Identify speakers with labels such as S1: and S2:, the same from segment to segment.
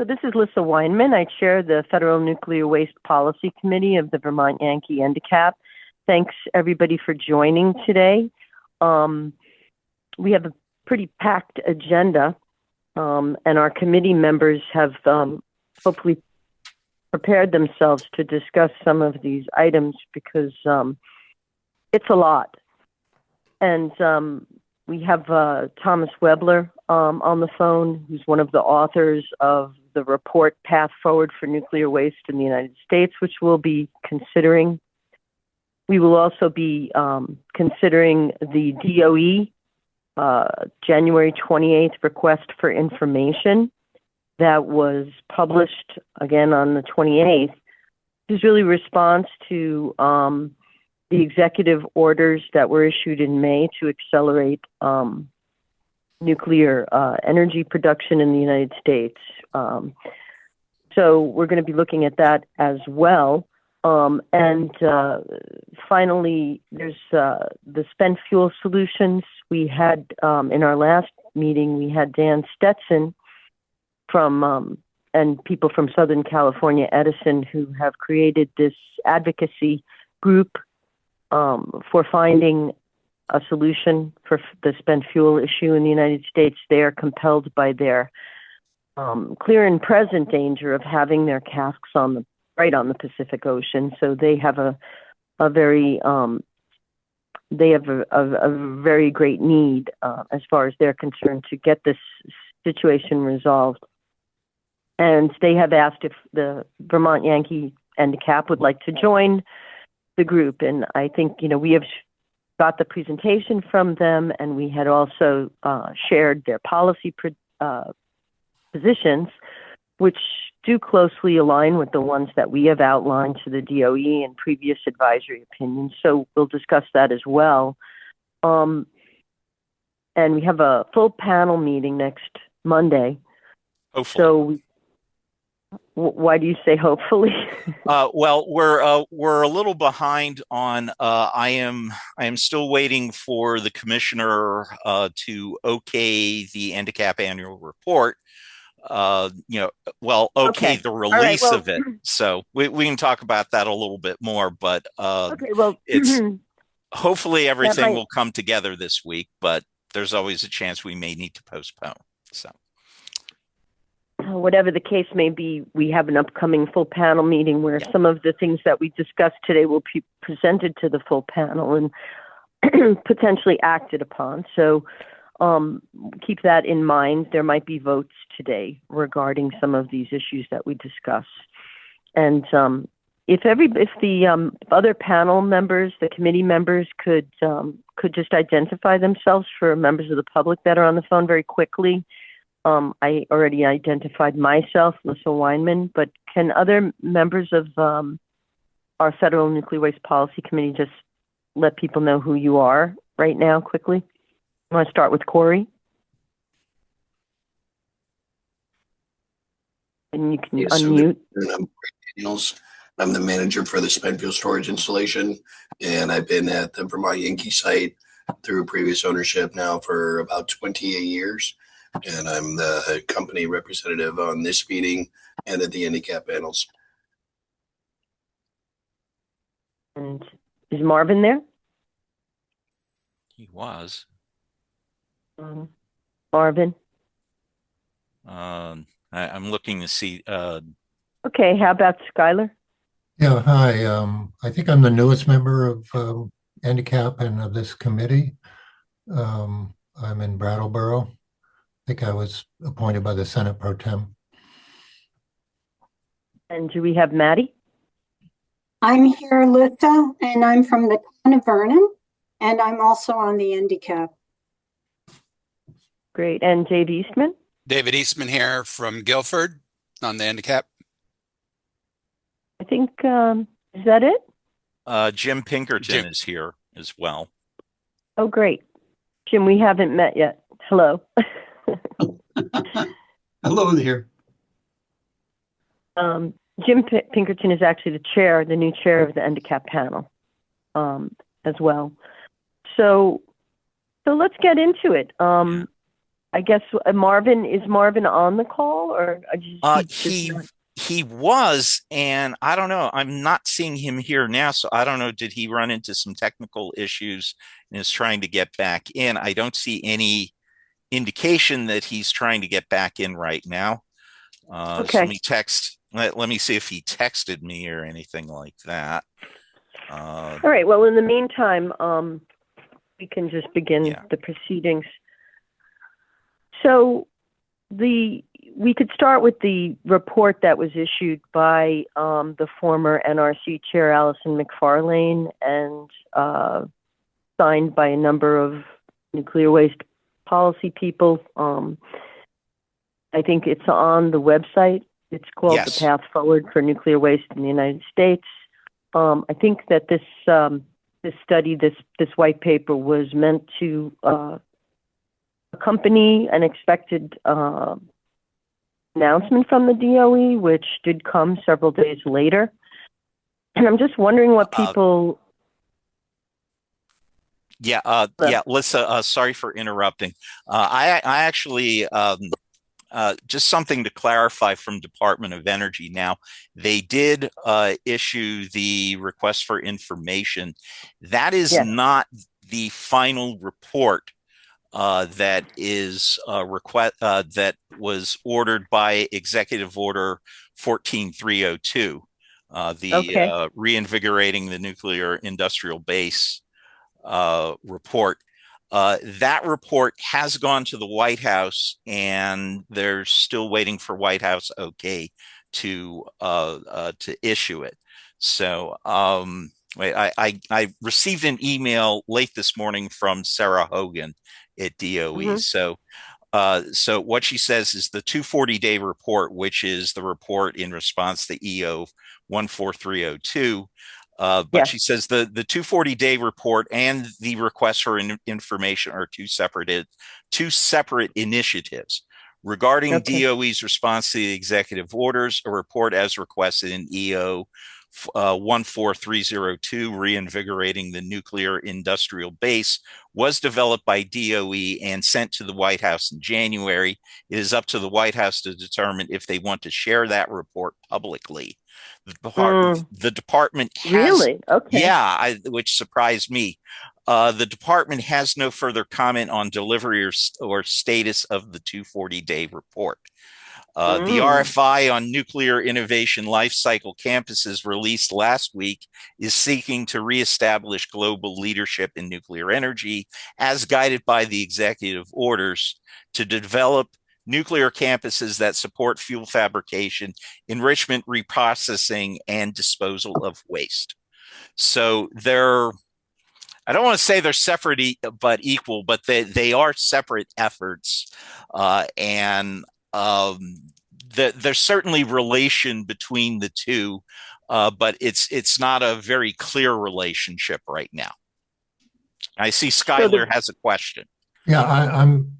S1: So this is Lissa Weinman. I chair the Federal Nuclear Waste Policy Committee of the Vermont Yankee NDCAP. Thanks everybody for joining today. We have a pretty packed agenda, and our committee members have hopefully prepared themselves to discuss some of these items because it's a lot. And we have Thomas Webler on the phone, who's one of the authors of the report Path Forward for Nuclear Waste in the United States, which we'll be considering. We will also be considering the DOE January 28th request for information that was published again on the 28th. This is really a response to the executive orders that were issued in May to accelerate nuclear energy production in the United States. So we're going to be looking at that as well. And finally, there's the spent fuel solutions. We had, in our last meeting, we had Dan Stetson from, and people from Southern California Edison who have created this advocacy group for finding a solution for the spent fuel issue in the United States. They are compelled by their clear and present danger of having their casks right on the Pacific Ocean. So they have a very great need as far as they're concerned to get this situation resolved. And they have asked if the Vermont Yankee NDCAP would like to join the group. And I think, we have got the presentation from them, and we had also shared their policy positions, which do closely align with the ones that we have outlined to the DOE in previous advisory opinions. So we'll discuss that as well. And we have a full panel meeting next Monday.
S2: Hopefully.
S1: So why do you say hopefully?
S2: Well, we're a little behind on. I am still waiting for the commissioner to okay the NDCAP annual report. The release of it. So we can talk about that a little bit more. But it's hopefully everything will come together this week. But there's always a chance we may need to postpone. So.
S1: Whatever the case may be, we have an upcoming full panel meeting where some of the things that we discussed today will be presented to the full panel and potentially acted upon. So keep that in mind. There might be votes today regarding some of these issues that we discuss. And if the other panel members, the committee members could just identify themselves for members of the public that are on the phone very quickly. I already identified myself, Lissa Weinman, but can other members of our Federal Nuclear Waste Policy Committee just let people know who you are right now quickly? I want to start with Corey. And you can unmute.
S3: I'm Daniels. I'm the manager for the spent fuel storage installation, and I've been at the Vermont Yankee site through previous ownership now for about 28 years. And I'm the company representative on this meeting and at the NDCAP panels.
S1: And is Marvin there?
S2: He was.
S1: Marvin?
S2: I'm looking to see.
S1: Okay, how about Skylar?
S4: Yeah, hi. I think I'm the newest member of NDCAP and of this committee. I'm in Brattleboro. I think I was appointed by the Senate Pro Tem.
S1: And do we have Maddie?
S5: I'm here, Lissa, and I'm from the town of Vernon, and I'm also on the NDCAP.
S1: Great. And Dave Eastman?
S6: David Eastman here from Guilford on the NDCAP.
S1: I think, is that it?
S2: Jim Pinkerton is here as well.
S1: Oh, great. Jim, we haven't met yet. Hello.
S7: Hello there.
S1: Jim Pinkerton is actually the new chair of the NDCAP panel as well. So let's get into it. I guess Marvin, is Marvin on the call, or
S2: he was, and I don't know. I'm not seeing him here now, so I don't know. Did he run into some technical issues and is trying to get back in? I don't see any indication that he's trying to get back in right now.
S1: Okay.
S2: So let me see if he texted me or anything like that.
S1: All right. Well, in the meantime, we can just begin the proceedings. So we could start with the report that was issued by the former NRC Chair Allison McFarlane and signed by a number of nuclear waste policy people. I think it's on the website. It's called The Path Forward for Nuclear Waste in the United States. I think that this study, this white paper, was meant to accompany an expected announcement from the DOE, which did come several days later. And I'm just wondering what people.
S2: Lisa, sorry for interrupting. I actually, just something to clarify from Department of Energy. Now, they did issue the request for information. That is not the final report that is that was ordered by Executive Order 14302, reinvigorating the nuclear industrial base report. That report has gone to the White House, and they're still waiting for White House to issue it. So I received an email late this morning from Sarah Hogan at DOE. So what she says is the 240-day report, which is the report in response to EO 14302. But she says the 240-day report and the request for information are two separate initiatives. Regarding DOE's response to the executive orders, a report as requested in EO 14302, reinvigorating the nuclear industrial base, was developed by DOE and sent to the White House in January. It is up to the White House to determine if they want to share that report publicly. The department has, which surprised me. The department has no further comment on delivery or status of the 240-day report. The RFI on nuclear innovation life cycle campuses released last week is seeking to reestablish global leadership in nuclear energy as guided by the executive orders to develop nuclear campuses that support fuel fabrication, enrichment, reprocessing, and disposal of waste. So I don't want to say they're separate but equal, but they are separate efforts, and there's certainly relation between the two, but it's not a very clear relationship right now. I see Skylar has a question.
S4: Yeah, I'm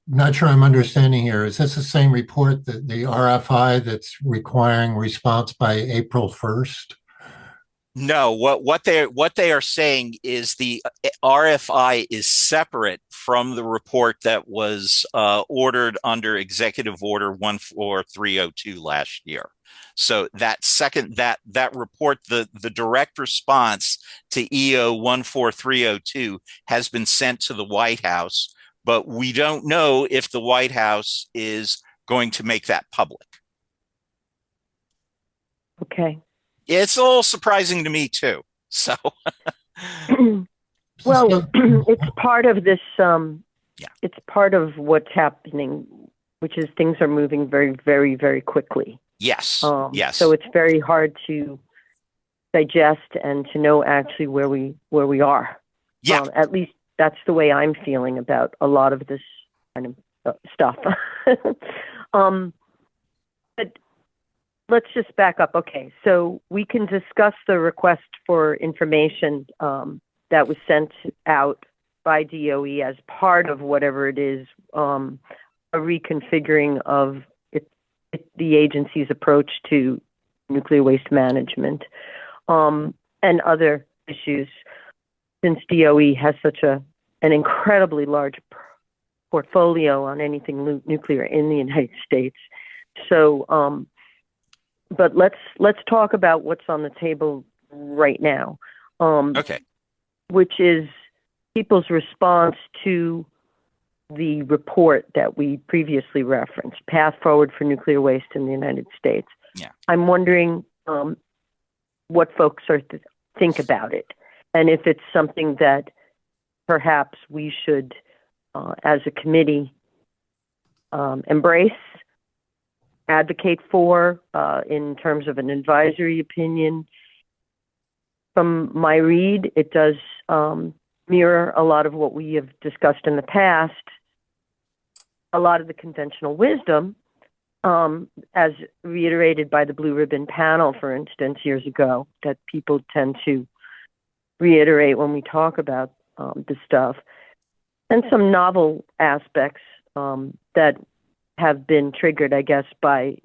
S4: not sure I'm understanding here. Is this the same report, that the RFI that's requiring response by April 1st?
S2: No, what they are saying is the RFI is separate from the report that was ordered under Executive Order 14302 last year. So that report, the direct response to EO 14302 has been sent to the White House, but we don't know if the White House is going to make that public.
S1: Okay.
S2: It's a little surprising to me too. So,
S1: well, it's part of this. It's part of what's happening, which is things are moving very, very, very quickly.
S2: Yes. Yes.
S1: So it's very hard to digest and to know actually where we are.
S2: Yeah.
S1: At least that's the way I'm feeling about a lot of this kind of stuff. But let's just back up. Okay, so we can discuss the request for information that was sent out by DOE as part of whatever it is, a reconfiguring of the agency's approach to nuclear waste management and other issues, since DOE has such an incredibly large portfolio on anything nuclear in the United States. So, but let's talk about what's on the table right now,
S2: Okay.
S1: which is people's response to the report that we previously referenced, Path Forward for Nuclear Waste in the United States.
S2: Yeah.
S1: I'm wondering what folks think about it, and if it's something that perhaps we should, as a committee, embrace, advocate for, in terms of an advisory opinion. From my read, it does mirror a lot of what we have discussed in the past, a lot of the conventional wisdom, as reiterated by the Blue Ribbon panel, for instance, years ago, that people tend to reiterate when we talk about this stuff, and some novel aspects that have been triggered, I guess, by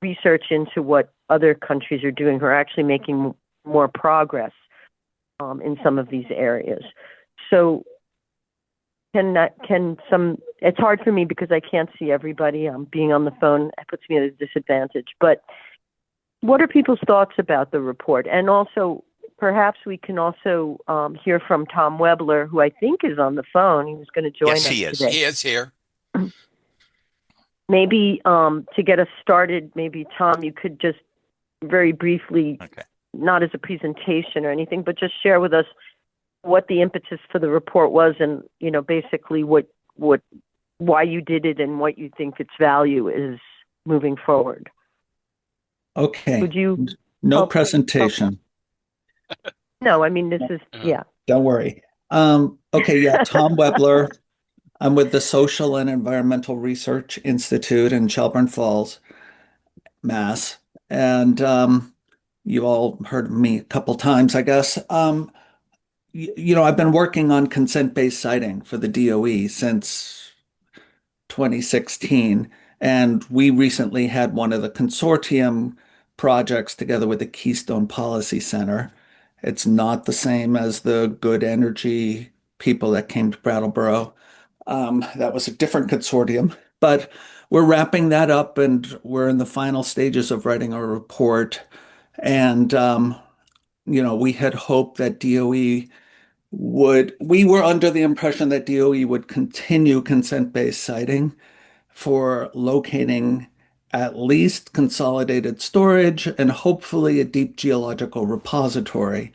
S1: research into what other countries are doing who are actually making more progress in some of these areas. So it's hard for me because I can't see everybody. Being on the phone puts me at a disadvantage. But what are people's thoughts about the report? And also, perhaps we can also hear from Tom Webler, who I think is on the phone. He was going to join us today.
S6: Yes, he is here.
S1: Maybe to get us started, maybe, Tom, you could just very briefly, not as a presentation or anything, but just share with us what the impetus for the report was, and basically why you did it and what you think its value is moving forward.
S7: Okay.
S1: Would you?
S7: No presentation.
S1: No, I mean, this is, yeah.
S7: Don't worry. Okay, yeah, Tom Webler. I'm with the Social and Environmental Research Institute in Shelburne Falls, Mass. And you all heard of me a couple times, I guess. I've been working on consent-based siting for the DOE since 2016, and we recently had one of the consortium projects together with the Keystone Policy Center. It's not the same as the Good Energy people that came to Brattleboro. That was a different consortium, but we're wrapping that up and we're in the final stages of writing our report. And, we had hoped that we were under the impression that DOE would continue consent-based siting for locating at least consolidated storage and hopefully a deep geological repository.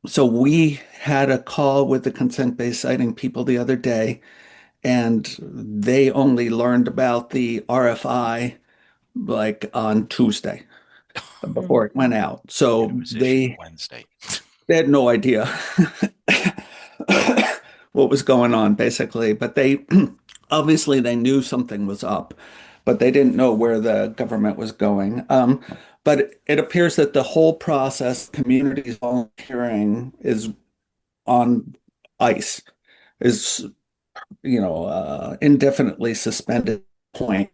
S7: So we had a call with the consent-based siting people the other day, and they only learned about the RFI like on Tuesday before it went out. So they had no idea what was going on, basically. But they obviously they knew something was up, but they didn't know where the government was going. But it appears that the whole process, communities volunteering, is on ice, is indefinitely suspended point.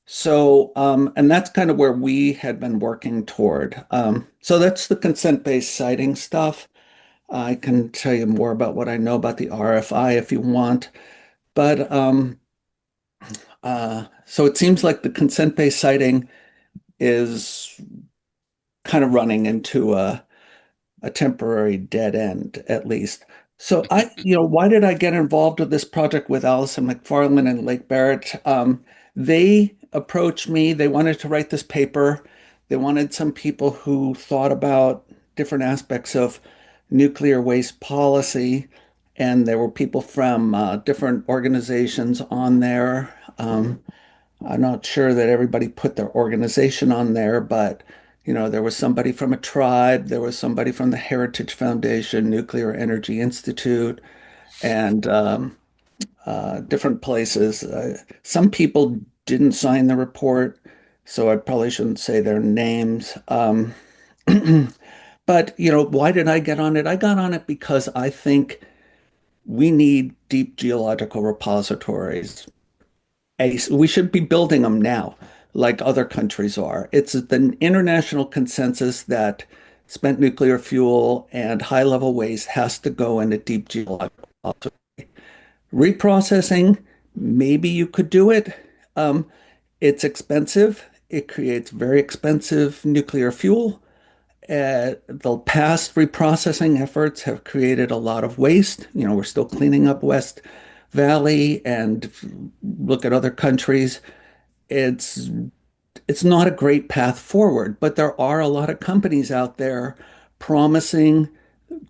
S7: So, and that's kind of where we had been working toward. So that's the consent-based siting stuff. I can tell you more about what I know about the RFI if you want. But so it seems like the consent-based siting is kind of running into a temporary dead end, at least. So why did I get involved with this project with Allison McFarland and Lake Barrett? They approached me. They wanted to write this paper. They wanted some people who thought about different aspects of nuclear waste policy. And there were people from different organizations on there. I'm not sure that everybody put their organization on there, but there was somebody from a tribe, there was somebody from the Heritage Foundation, Nuclear Energy Institute, and different places. Some people didn't sign the report, so I probably shouldn't say their names. But why did I get on it? I got on it because I think we need deep geological repositories. We should be building them now, like other countries are. It's the international consensus that spent nuclear fuel and high-level waste has to go in a deep geological repository. Reprocessing, maybe you could do it. Um, it's expensive. It creates very expensive nuclear fuel. The past reprocessing efforts have created a lot of waste. We're still cleaning up West Valley, and look at other countries. It's it's not a great path forward, but there are a lot of companies out there promising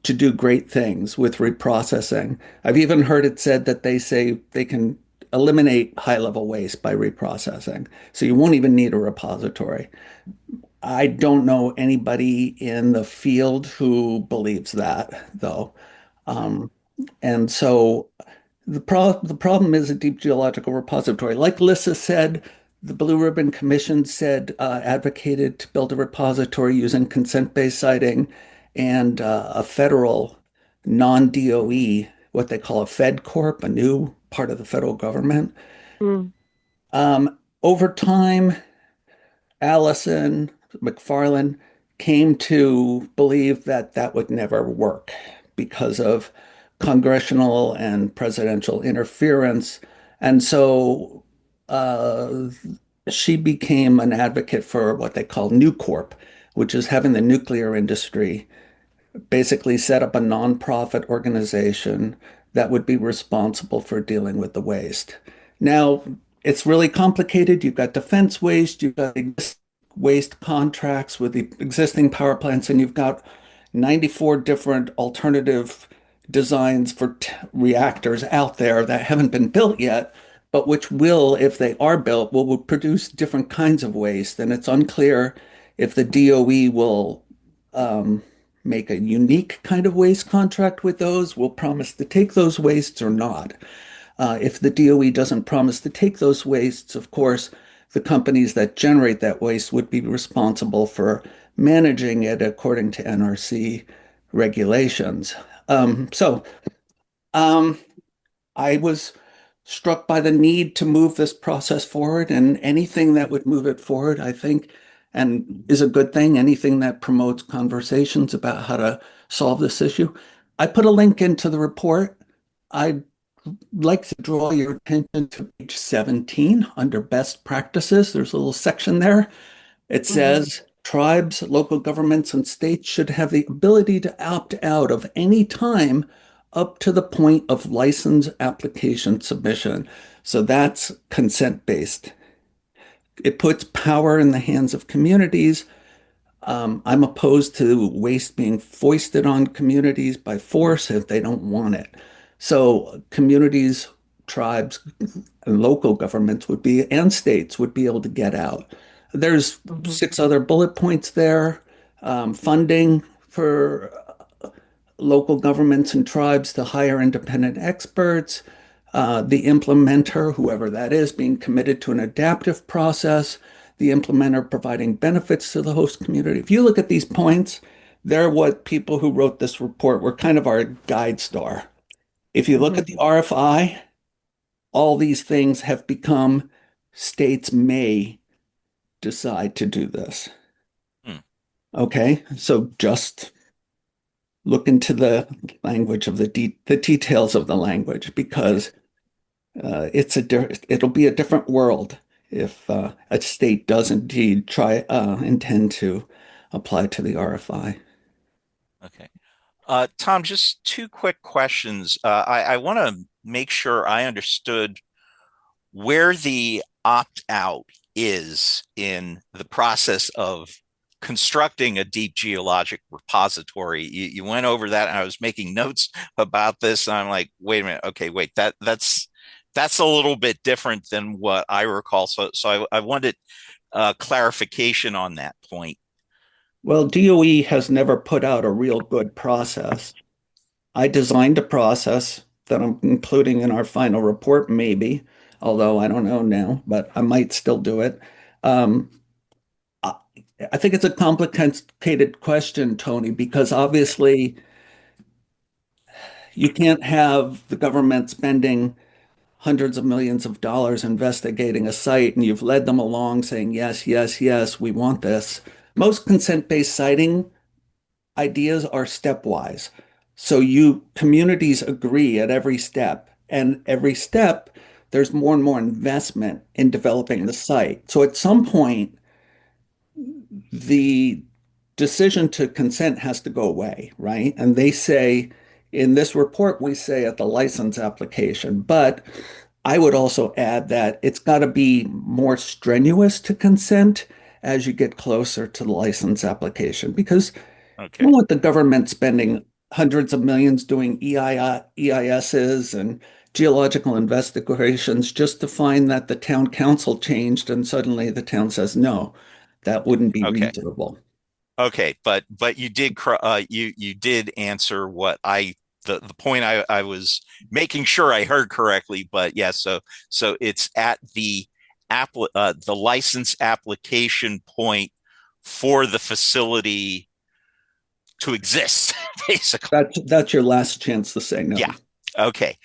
S7: to do great things with reprocessing. I've even heard it said that they say they can eliminate high-level waste by reprocessing. So you won't even need a repository. I don't know anybody in the field who believes that, though. Um, and so the problem is a deep geological repository. Like Lissa said, the Blue Ribbon Commission said advocated to build a repository using consent-based citing and a federal non-DOE, what they call a Fed Corp, a new part of the federal government.
S1: Mm.
S7: Over time, Allison McFarland came to believe that that would never work because of congressional and presidential interference. And so uh, she became an advocate for what they call New Corp, which is having the nuclear industry basically set up a nonprofit organization that would be responsible for dealing with the waste. Now, it's really complicated. You've got defense waste, you've got waste contracts with the existing power plants, and you've got 94 different alternative designs for reactors out there that haven't been built yet, but which will, if they are built, will produce different kinds of waste. And it's unclear if the DOE will make a unique kind of waste contract with those, will promise to take those wastes or not. If the DOE doesn't promise to take those wastes, of course, the companies that generate that waste would be responsible for managing it according to NRC regulations. So I was struck by the need to move this process forward, and anything that would move it forward, I think, and is a good thing, anything that promotes conversations about how to solve this issue. I put a link into the report. I'd like to draw your attention to page 17 under best practices. There's a little section there. It says tribes, local governments, and states should have the ability to opt out of any time up to the point of license application submission. So that's consent-based. It puts power in the hands of communities. I'm opposed to waste being foisted on communities by force if they don't want it. So communities, tribes, and local governments would be, and states would be able to get out. There's 6 other bullet points there. Funding for local governments and tribes to hire independent experts, the implementer, whoever that is, being committed to an adaptive process, the implementer providing benefits to the host community. If you look at these points, they're what people who wrote this report were kind of our guide star. If you look at the RFI, all these things have become states may decide to do this. Okay, so just look into the language of the details of the language, because it'll be a different world if a state does indeed intend to apply to the RFI.
S2: Okay. Tom, just 2 quick questions. I want to make sure I understood where the opt-out is in the process of constructing a deep geologic repository. You went over that, and I was making notes about this, and I'm like, wait a minute, okay, wait, that's a little bit different than what I recall. So I wanted clarification on that point.
S7: Well, DOE has never put out a real good process. I designed a process that I'm including in our final report, maybe, although I don't know now, but I might still do it. I think it's a complicated question, Tony, because obviously you can't have the government spending hundreds of millions of dollars investigating a site and you've led them along saying, yes, yes, yes, we want this. Most consent-based citing ideas are stepwise. So communities agree at every step And every step, there's more and more investment in developing the site. So at some point, the decision to consent has to go away, right? And they say, in this report, we say at the license application, but I would also add that it's got to be more strenuous to consent as you get closer to the license application, because you
S2: Okay.
S7: don't want the government spending hundreds of millions doing EISs and geological investigations just to find that the town council changed and suddenly the town says no. That wouldn't be
S2: Okay.
S7: reasonable.
S2: Okay, but you did you did answer what the point I was making sure I heard correctly. But yeah, so it's at the license application point for the facility to exist, basically.
S7: That's your last chance to say no.
S2: Yeah. Okay.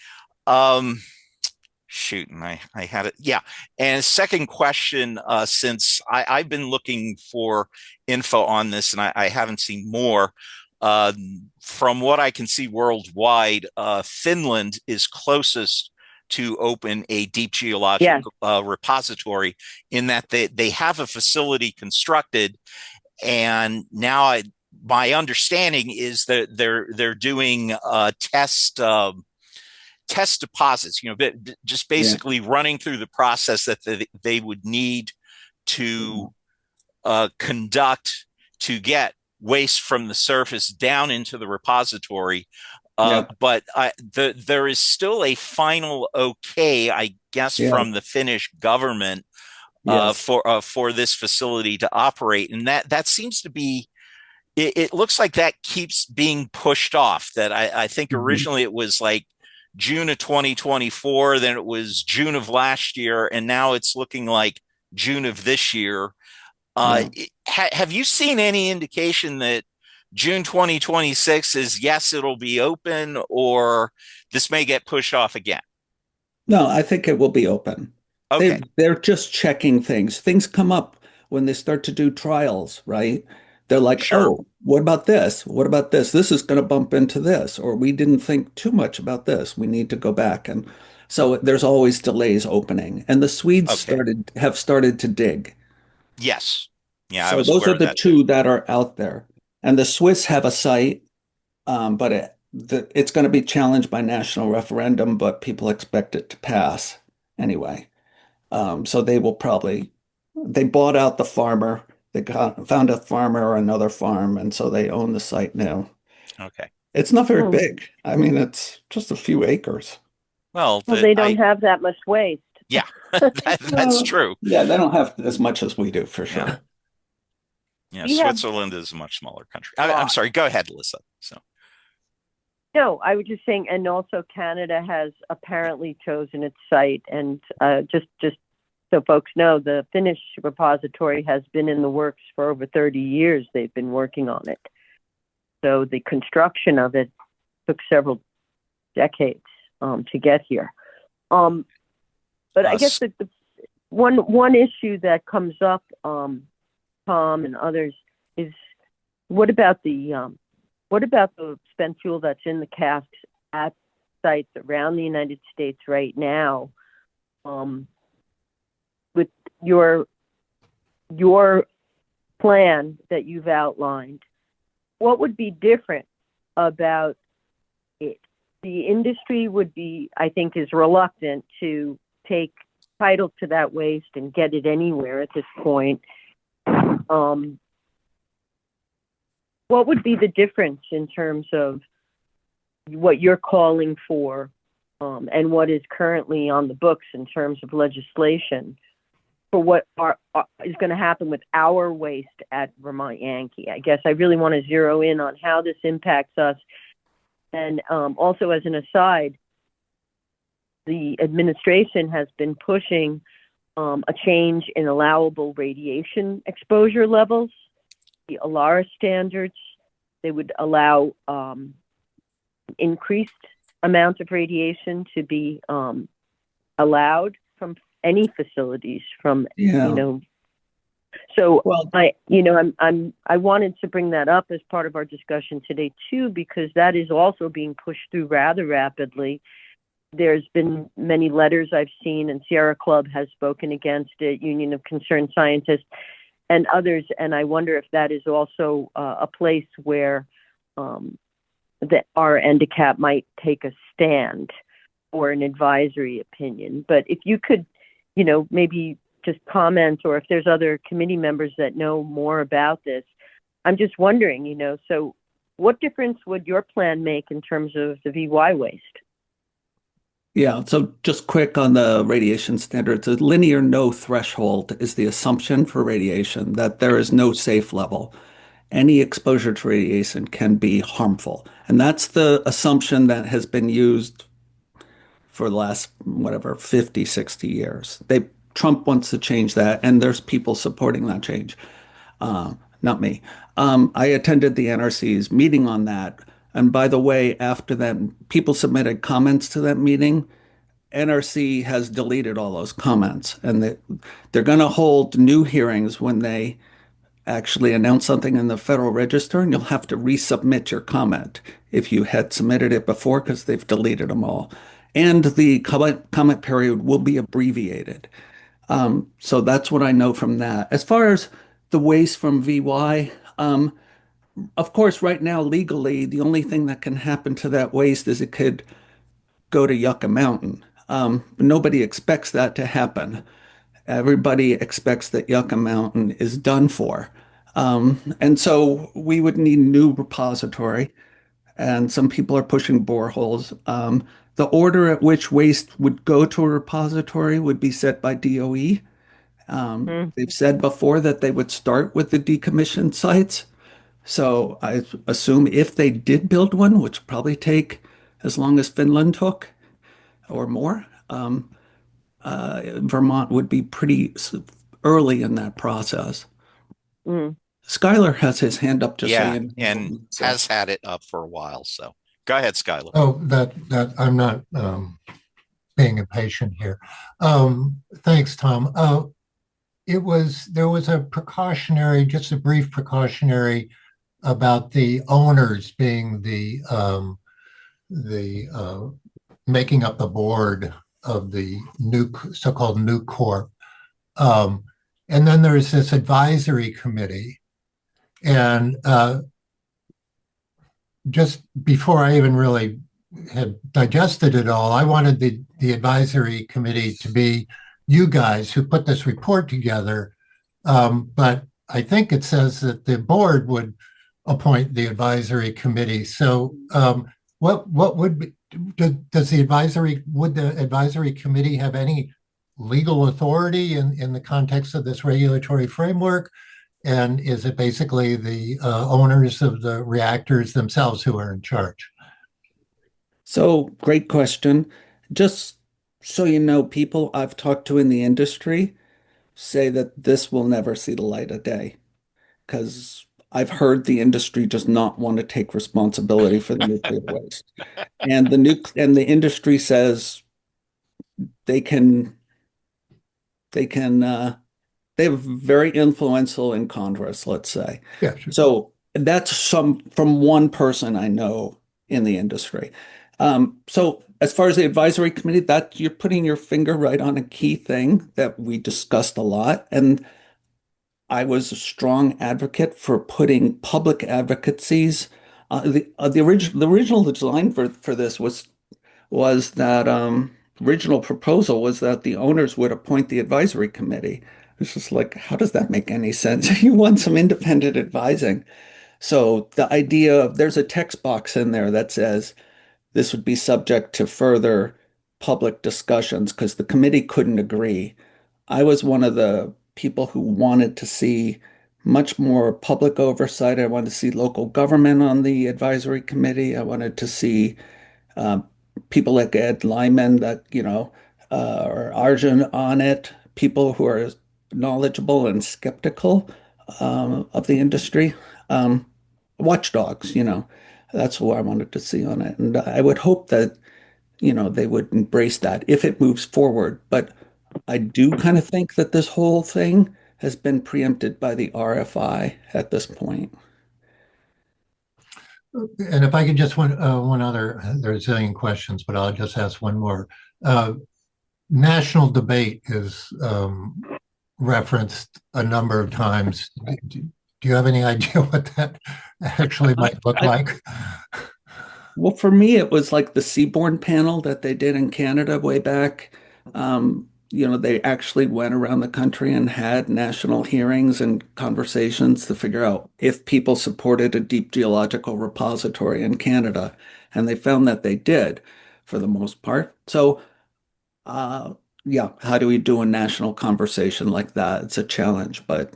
S2: Um, Shoot, and I had it. Yeah. And second question, since I've been looking for info on this and I haven't seen more. Uh, from what I can see worldwide, Finland is closest to open a deep geologic
S1: Yes.
S2: repository in that they have a facility constructed, and now my understanding is that they're doing test deposits, just
S7: Yeah.
S2: basically running through the process that they would need to conduct to get waste from the surface down into the repository.
S7: Yeah.
S2: But there is still a final okay, I guess,
S7: Yeah.
S2: from the Finnish government
S7: Yes.
S2: for this facility to operate, and that seems to be. It looks like that keeps being pushed off. That I think
S7: Mhm.
S2: originally it was like June of 2024, then it was June of last year, and now it's looking like June of this year.
S7: Yeah.
S2: Have you seen any indication that June 2026 is yes, it'll be open, or this may get pushed off again?
S7: No, I think it will be open.
S2: Okay,
S7: They're just checking things. Things come up when they start to do trials, right? They're like,
S2: sure.
S7: oh, what about this? What about this? This is going to bump into this, or we didn't think too much about this. We need to go back. And so there's always delays opening. And the Swedes
S2: Okay.
S7: have started to dig.
S2: Yes. Yeah, I
S7: So
S2: was
S7: those
S2: aware
S7: are
S2: of
S7: the
S2: that too.
S7: two that are out there. And the Swiss have a site, but it's going to be challenged by national referendum, but people expect it to pass anyway. So they bought out the farmer. Found a farmer or another farm, and so they own the site now.
S2: Okay.
S7: It's not very
S1: Hmm.
S7: big. I mean, it's just a few acres.
S2: Well,
S1: Well, they don't have that much waste.
S2: yeah, that's true.
S7: Yeah, they don't have as much as we do for
S2: Yeah.
S7: sure.
S2: Yeah,
S1: We have
S2: Switzerland is a much smaller country.
S1: a
S2: I'm
S1: lot.
S2: sorry. Go ahead, Alyssa. So,
S1: No, I was just saying, and also Canada has apparently chosen its site, and just so folks know, the Finnish repository has been in the works for over 30 years. They've been working on it, so the construction of it took several decades to get here. But I guess the one issue that comes up, Tom and others, is what about the spent fuel that's in the casks at sites around the United States right now? With your plan that you've outlined, what would be different about it? The industry would be, I think, is reluctant to take title to that waste and get it anywhere at this point. What would be the difference in terms of what you're calling for and what is currently on the books in terms of legislation for what is going to happen with our waste at Vermont Yankee? I guess I really want to zero in on how this impacts us. And also, as an aside, the administration has been pushing a change in allowable radiation exposure levels, the ALARA standards. They would allow increased amounts of radiation to be allowed from any facilities from,
S7: Yeah.
S1: So
S7: Well,
S1: I wanted to bring that up as part of our discussion today too, because that is also being pushed through rather rapidly. there's been many letters I've seen, and Sierra Club has spoken against it, Union of Concerned Scientists, and others. And I wonder if that is also a place where that our NDCAP might take a stand or an advisory opinion. But if you could, maybe just comment, or if there's other committee members that know more about this, I'm just wondering, so what difference would your plan make in terms of the VY waste?
S7: Yeah, so just quick on the radiation standards. A linear no threshold is the assumption for radiation, that there is no safe level. Any exposure to radiation can be harmful. And that's the assumption that has been used for the last, 50, 60 years. Trump wants to change that, and there's people supporting that change. Not me. I attended the NRC's meeting on that. And by the way, after that, people submitted comments to that meeting. NRC has deleted all those comments, and they're going to hold new hearings when they actually announce something in the Federal Register, and you'll have to resubmit your comment if you had submitted it before, because they've deleted them all. And the comment period will be abbreviated. So that's what I know from that. As far as the waste from VY, of course, right now, legally, the only thing that can happen to that waste is it could go to Yucca Mountain. Nobody expects that to happen. Everybody expects that Yucca Mountain is done for. And so we would need a new repository, and some people are pushing boreholes. The order at which waste would go to a repository would be set by DOE. They've said before that they would start with the decommissioned sites. So I assume if they did build one, which would probably take as long as Finland took or more, Vermont would be pretty early in that process. Skylar has his hand up, just so
S2: Yeah,
S7: you know.
S2: and has had it up for a while. So go ahead, Skylar.
S4: Oh, that I'm not being impatient here. Thanks, Tom. There was a precautionary, just a brief precautionary about the owners being the making up the board of the new so-called new corp. And then there's this advisory committee. And just before I even really had digested it all, I wanted the advisory committee to be you guys who put this report together. But I think it says that the board would appoint the advisory committee. So what would be, would the advisory committee have any legal authority in the context of this regulatory framework? And is it basically the owners of the reactors themselves who are in charge?
S7: So, great question. Just so you know, people I've talked to in the industry say that this will never see the light of day, because I've heard the industry does not want to take responsibility for the nuclear waste. And the industry says they can they have very influential in Congress, let's say.
S4: Yeah, sure.
S7: So that's from one person I know in the industry. So as far as the advisory committee, that you're putting your finger right on a key thing that we discussed a lot. And I was a strong advocate for putting public advocacies. The original design for this was that original proposal was that the owners would appoint the advisory committee. It's just like, how does that make any sense? You want some independent advising. So the idea of there's a text box in there that says this would be subject to further public discussions, because the committee couldn't agree. I was one of the people who wanted to see much more public oversight. I wanted to see local government on the advisory committee. I wanted to see uh, people like Ed Lyman, or Arjun on it, people who are knowledgeable and skeptical of the industry. Watchdogs, that's who I wanted to see on it. And I would hope that, they would embrace that if it moves forward. But I do kind of think that this whole thing has been preempted by the RFI at this point.
S4: And if I could just one other, there's a zillion questions, but I'll just ask one more. National debate is referenced a number of times. Do you have any idea what that actually might look like?
S7: Well, for me, it was like the Seaborn panel that they did in Canada way back. They actually went around the country and had national hearings and conversations to figure out if people supported a deep geological repository in Canada. And they found that they did for the most part. So, uh, yeah, how do we do a national conversation like that? It's a challenge, but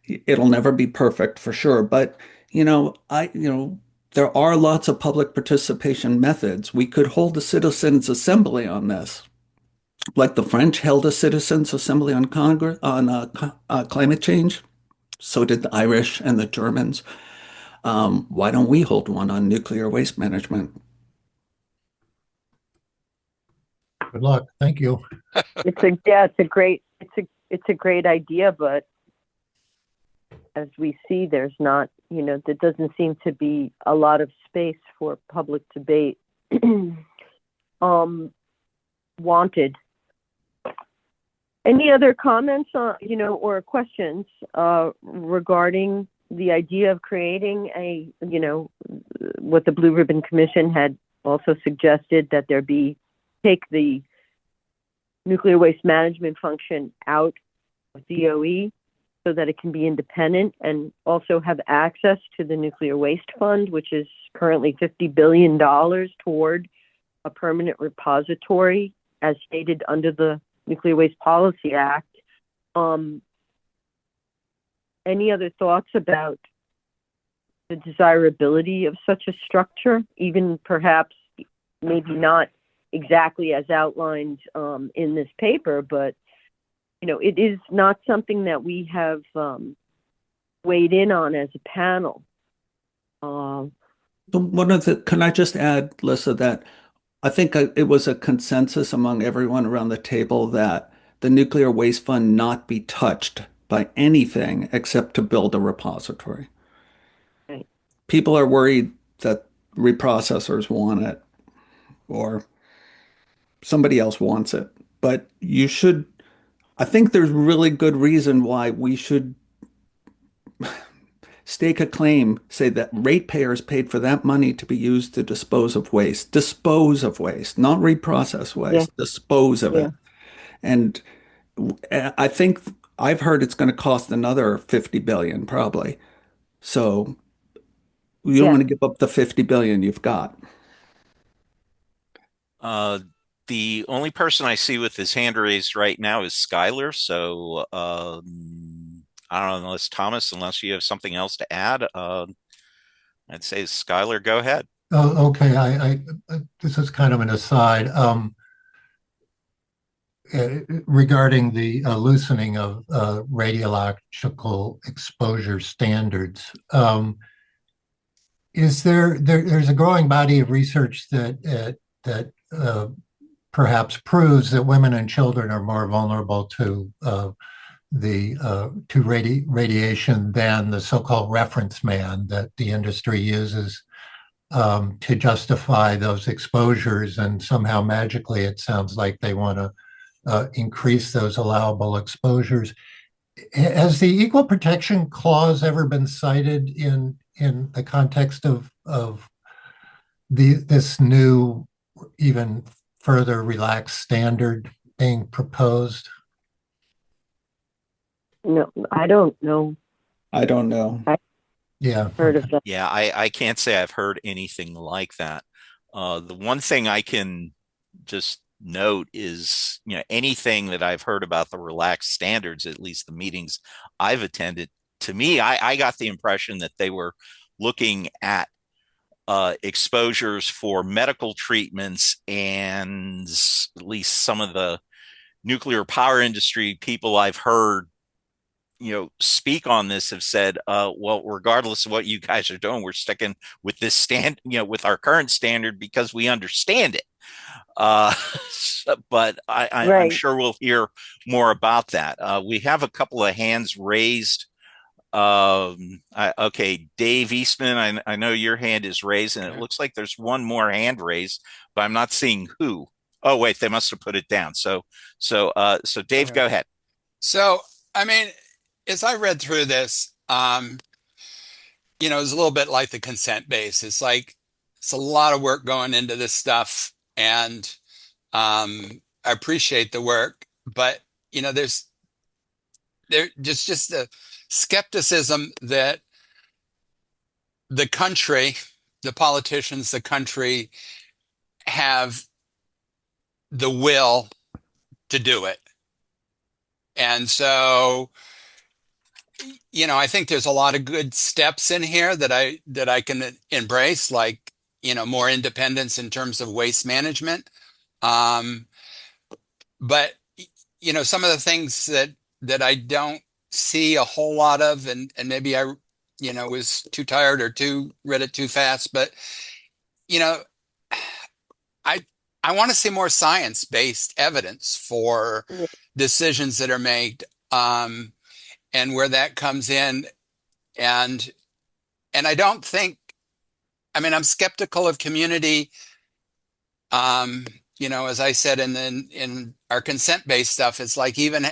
S7: it'll never be perfect for sure. But, there are lots of public participation methods. We could hold a citizens' assembly on this, like the French held a citizens' assembly on Congress on climate change. So did the Irish and the Germans. Why don't we hold one on nuclear waste management?
S4: Good luck. Thank you.
S1: It's a great idea, but as we see, there's not, there doesn't seem to be a lot of space for public debate. Wanted. Any other comments on, or questions regarding the idea of creating what the Blue Ribbon Commission had also suggested, that take the nuclear waste management function out of DOE so that it can be independent and also have access to the nuclear waste fund, which is currently $50 billion toward a permanent repository as stated under the Nuclear Waste Policy Act. Any other thoughts about the desirability of such a structure, even perhaps maybe not exactly as outlined in this paper, but it is not something that we have weighed in on as a panel.
S7: Can I just add, Lisa, that I think it was a consensus among everyone around the table that the nuclear waste fund not be touched by anything except to build a repository.
S1: Right.
S7: People are worried that reprocessors want it or somebody else wants it, but I think there's really good reason why we should stake a claim, say that ratepayers paid for that money to be used to dispose of waste, not reprocess waste, dispose of it. And I think I've heard it's going to cost another 50 billion probably. So you don't want to give up the 50 billion you've got.
S2: The only person I see with his hand raised right now is Skylar. So I don't know, unless you have something else to add. I'd say Skylar, go ahead.
S4: Oh, okay. I this is kind of an aside. Regarding the loosening of radiological exposure standards, there's a growing body of research that perhaps proves that women and children are more vulnerable to radiation than the so-called reference man that the industry uses to justify those exposures, and somehow magically it sounds like they want to increase those allowable exposures. Has the Equal Protection Clause ever been cited in the context of this new, even further relaxed standard being proposed?
S1: No, I don't know.
S4: Yeah.
S1: Heard of that.
S2: Yeah, I can't say I've heard anything like that. The one thing I can just note is, anything that I've heard about the relaxed standards, at least the meetings I've attended, to me, I got the impression that they were looking at exposures for medical treatments, and at least some of the nuclear power industry people I've heard speak on this have said, well, regardless of what you guys are doing, we're sticking with this with our current standard because we understand it. But I'm sure we'll hear more about that. We have a couple of hands raised Okay, Dave Eastman, I know your hand is raised, and it
S6: Okay.
S2: looks like there's one more hand raised, but I'm not seeing who. Oh, wait, they must have put it down. So Dave,
S6: Okay.
S2: go ahead.
S6: So, I mean, as I read through this, it's a little bit like the consent base. It's like it's a lot of work going into this stuff, and I appreciate the work, but there just a skepticism that the country, the politicians, the country have the will to do it. And so, I think there's a lot of good steps in here that I can embrace, like, more independence in terms of waste management. Um, but some of the things that I don't see a whole lot of, and maybe I, was too tired or read it too fast, but you know, I I want to see more science-based evidence for
S1: Yeah.
S6: decisions that are made, and where that comes in, and I don't think, I mean, I'm skeptical of community. As I said in our consent-based stuff, it's like, even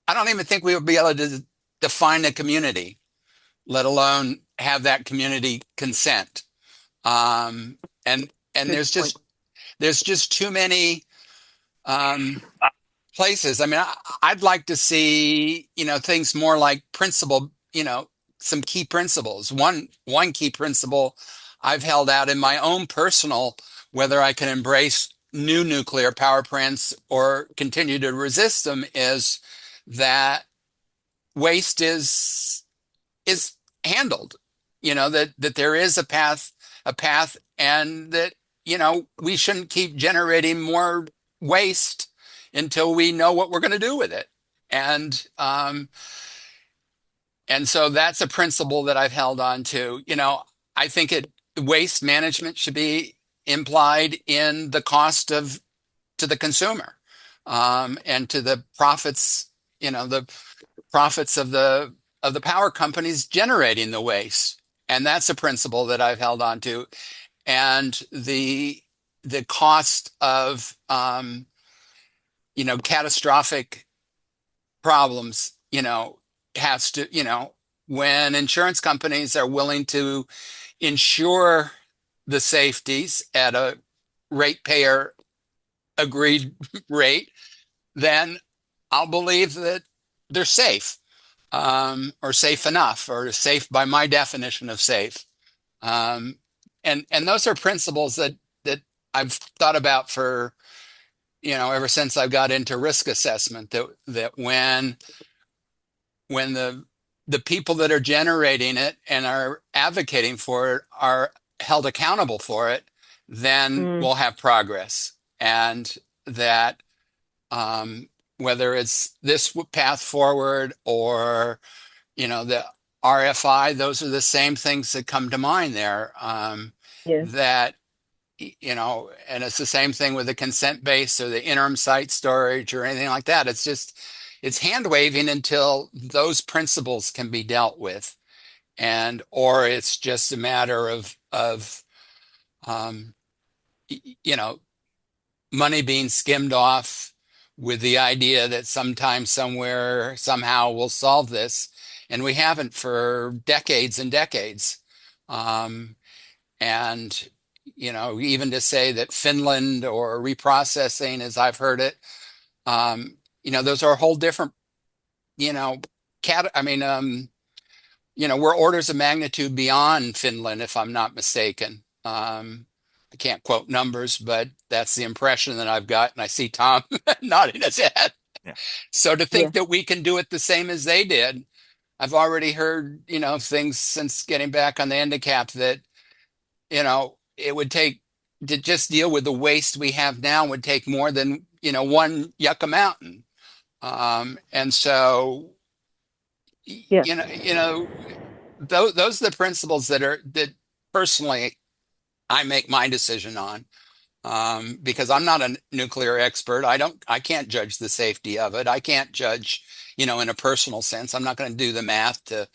S6: I don't even think we would be able to define a community, let alone have that community consent. Um, and
S1: Good point.
S6: there's just too many places. I mean, I'd like to see, things more like principle, some key principles. One key principle I've held out in my own personal, whether I can embrace new nuclear power plants or continue to resist them, is that waste is handled. That there is a path, and that we shouldn't keep generating more waste until we know what we're going to do with it. And so that's a principle that I've held on to. I think waste management should be implied in the cost of to the consumer, and to the profits, the profits of the power companies generating the waste. And that's a principle that I've held on to. And the cost of catastrophic problems, has to, when insurance companies are willing to insure the safeties at a ratepayer agreed rate, then I'll believe that they're safe, or safe enough, or safe by my definition of safe. Um, and those are principles that I've thought about for, ever since I got into risk assessment. That when the people that are generating it and are advocating for it are held accountable for it, then
S1: Mm,
S6: we'll have progress. And that, whether it's this path forward or the RFI, those are the same things that come to mind there.
S1: yeah.
S6: That and it's the same thing with the consent base or the interim site storage or anything like that. It's hand waving until those principles can be dealt with, or it's just a matter of um, you know money being skimmed off with the idea that sometime, somewhere, somehow we'll solve this. And we haven't for decades and decades. Um, and, even to say that Finland or reprocessing, as I've heard it, those are a whole different, I mean, we're orders of magnitude beyond Finland, if I'm not mistaken. I can't quote numbers, but that's the impression that I've got. And I see Tom nodding his head.
S2: Yeah.
S6: So to
S1: Yeah.
S6: think that we can do it the same as they did, I've already heard, things since getting back on the NDCAP that, it would take to just deal with the waste we have now would take more than, one Yucca Mountain. And so,
S1: Yeah.
S6: those are the principles that personally I make my decision on, because I'm not a nuclear expert. I can't judge the safety of it. I can't judge, in a personal sense. I'm not going to do the math to,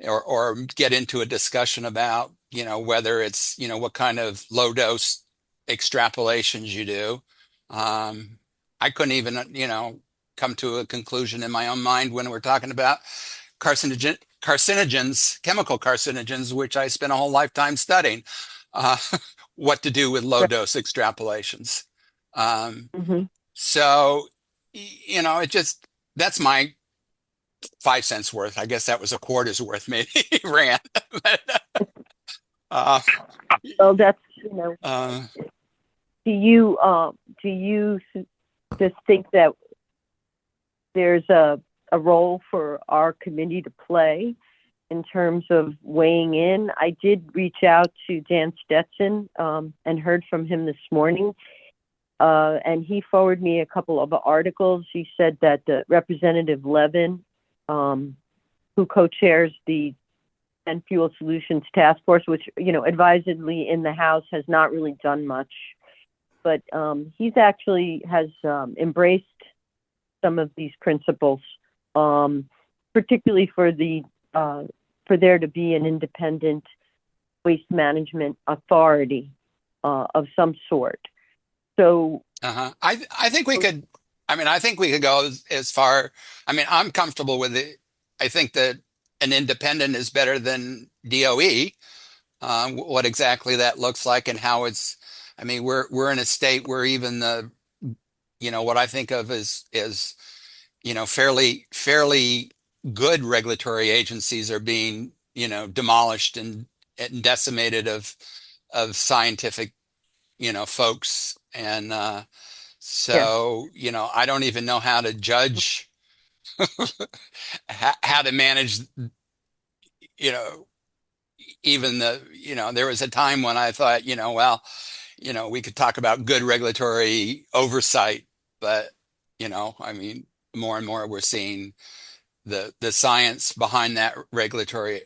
S6: or get into a discussion about, whether it's, what kind of low dose extrapolations you do. I couldn't even, come to a conclusion in my own mind when we're talking about carcinogens, chemical carcinogens, which I spent a whole lifetime studying, what to do with low dose extrapolations.
S1: Mm-hmm.
S6: So, that's my 5 cents worth. I guess that was a quarter's worth, maybe, Rand.
S1: Well, that's, do you just think that there's a role for our committee to play in terms of weighing in? I did reach out to Dan Stetson and heard from him this morning, and he forwarded me a couple of articles. He said that Representative Levin, who co-chairs the and Fuel Solutions Task Force, which, advisedly in the House has not really done much, but he's actually has embraced some of these principles, particularly for there to be an independent waste management authority of some sort. So
S6: I think we could. I think we could go as far. I'm comfortable with it. I think that an independent is better than DOE. What exactly that looks like and how it's. We're in a state where even the, what I think of as fairly good regulatory agencies are being, demolished and decimated of scientific, folks. And so, I don't even know how to judge how to manage, even there was a time when I thought, we could talk about good regulatory oversight, but, more and more we're seeing the science behind that regulatory,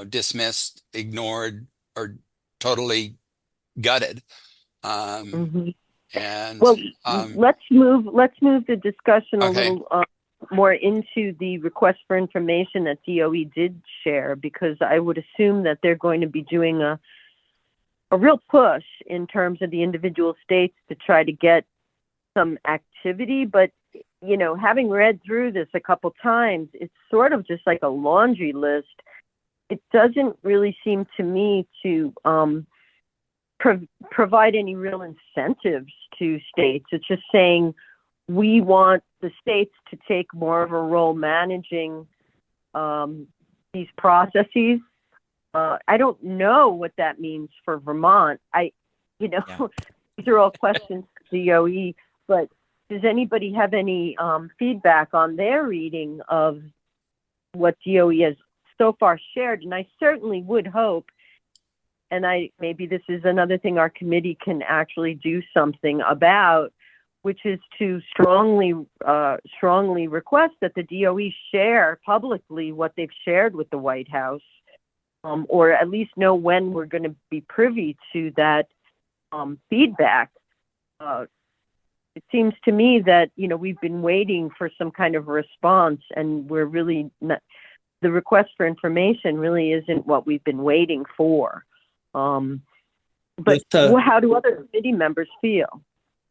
S6: dismissed, ignored, or totally gutted. And
S1: well, let's move the discussion a
S6: okay.
S1: little more into the request for information that DOE did share, because I would assume that they're going to be doing a real push in terms of the individual states to try to get some activity. But, having read through this a couple times, it's sort of just like a laundry list. It doesn't really seem to me to provide any real incentives to states. It's just saying we want the states to take more of a role managing these processes. I don't know what that means for Vermont. These are all questions for DOE, but does anybody have any feedback on their reading of what DOE has so far shared? And I certainly would hope, and maybe this is another thing our committee can actually do something about, which is to strongly request that the DOE share publicly what they've shared with the White House, or at least know when we're going to be privy to that feedback. It seems to me that, we've been waiting for some kind of response, and we're really not, the request for information really isn't what we've been waiting for. But how do other committee members feel?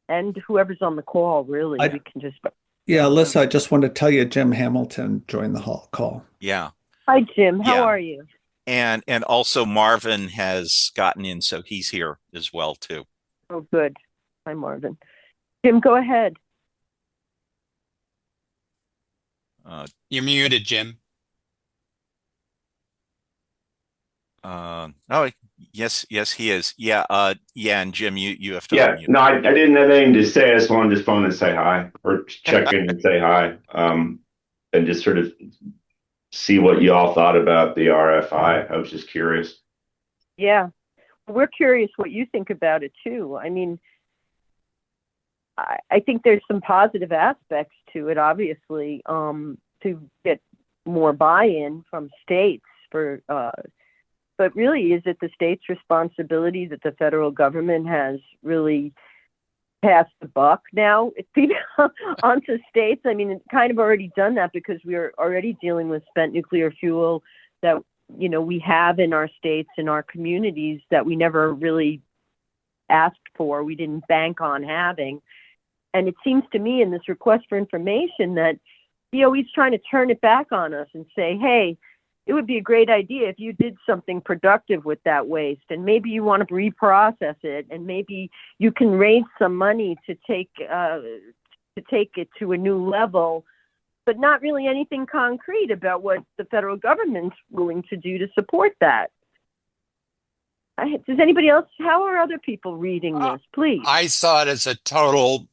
S1: And whoever's on the call, really, we can just...
S7: Yeah, Alyssa, I just want to tell you, Jim Hamilton joined the call.
S2: Yeah.
S1: Hi, Jim. How are you?
S2: And also Marvin has gotten in, so he's here as well, too.
S1: Oh, good. Hi, Marvin. Jim, go ahead.
S6: You're muted, Jim.
S2: Oh, yes, he is. Yeah, and Jim, you have to.
S8: Yeah, no, I didn't have anything to say. I just wanted to phone and say hi, or check in and say hi, and just sort of see what you all thought about the RFI. I was just curious.
S1: Yeah, we're curious what you think about it too. I think there's some positive aspects to it, obviously, to get more buy-in from states for. But really, is it the state's responsibility that the federal government has really passed the buck now? It's been onto states. It's kind of already done that, because we're already dealing with spent nuclear fuel that we have in our states, in our communities, that we never really asked for, we didn't bank on having. And it seems to me in this request for information that DOE's trying to turn it back on us and say, hey, it would be a great idea if you did something productive with that waste, and maybe you want to reprocess it, and maybe you can raise some money to take it to a new level, but not really anything concrete about what the federal government's willing to do to support that. Does anybody else, how are other people reading this, please?
S6: I saw it as a total,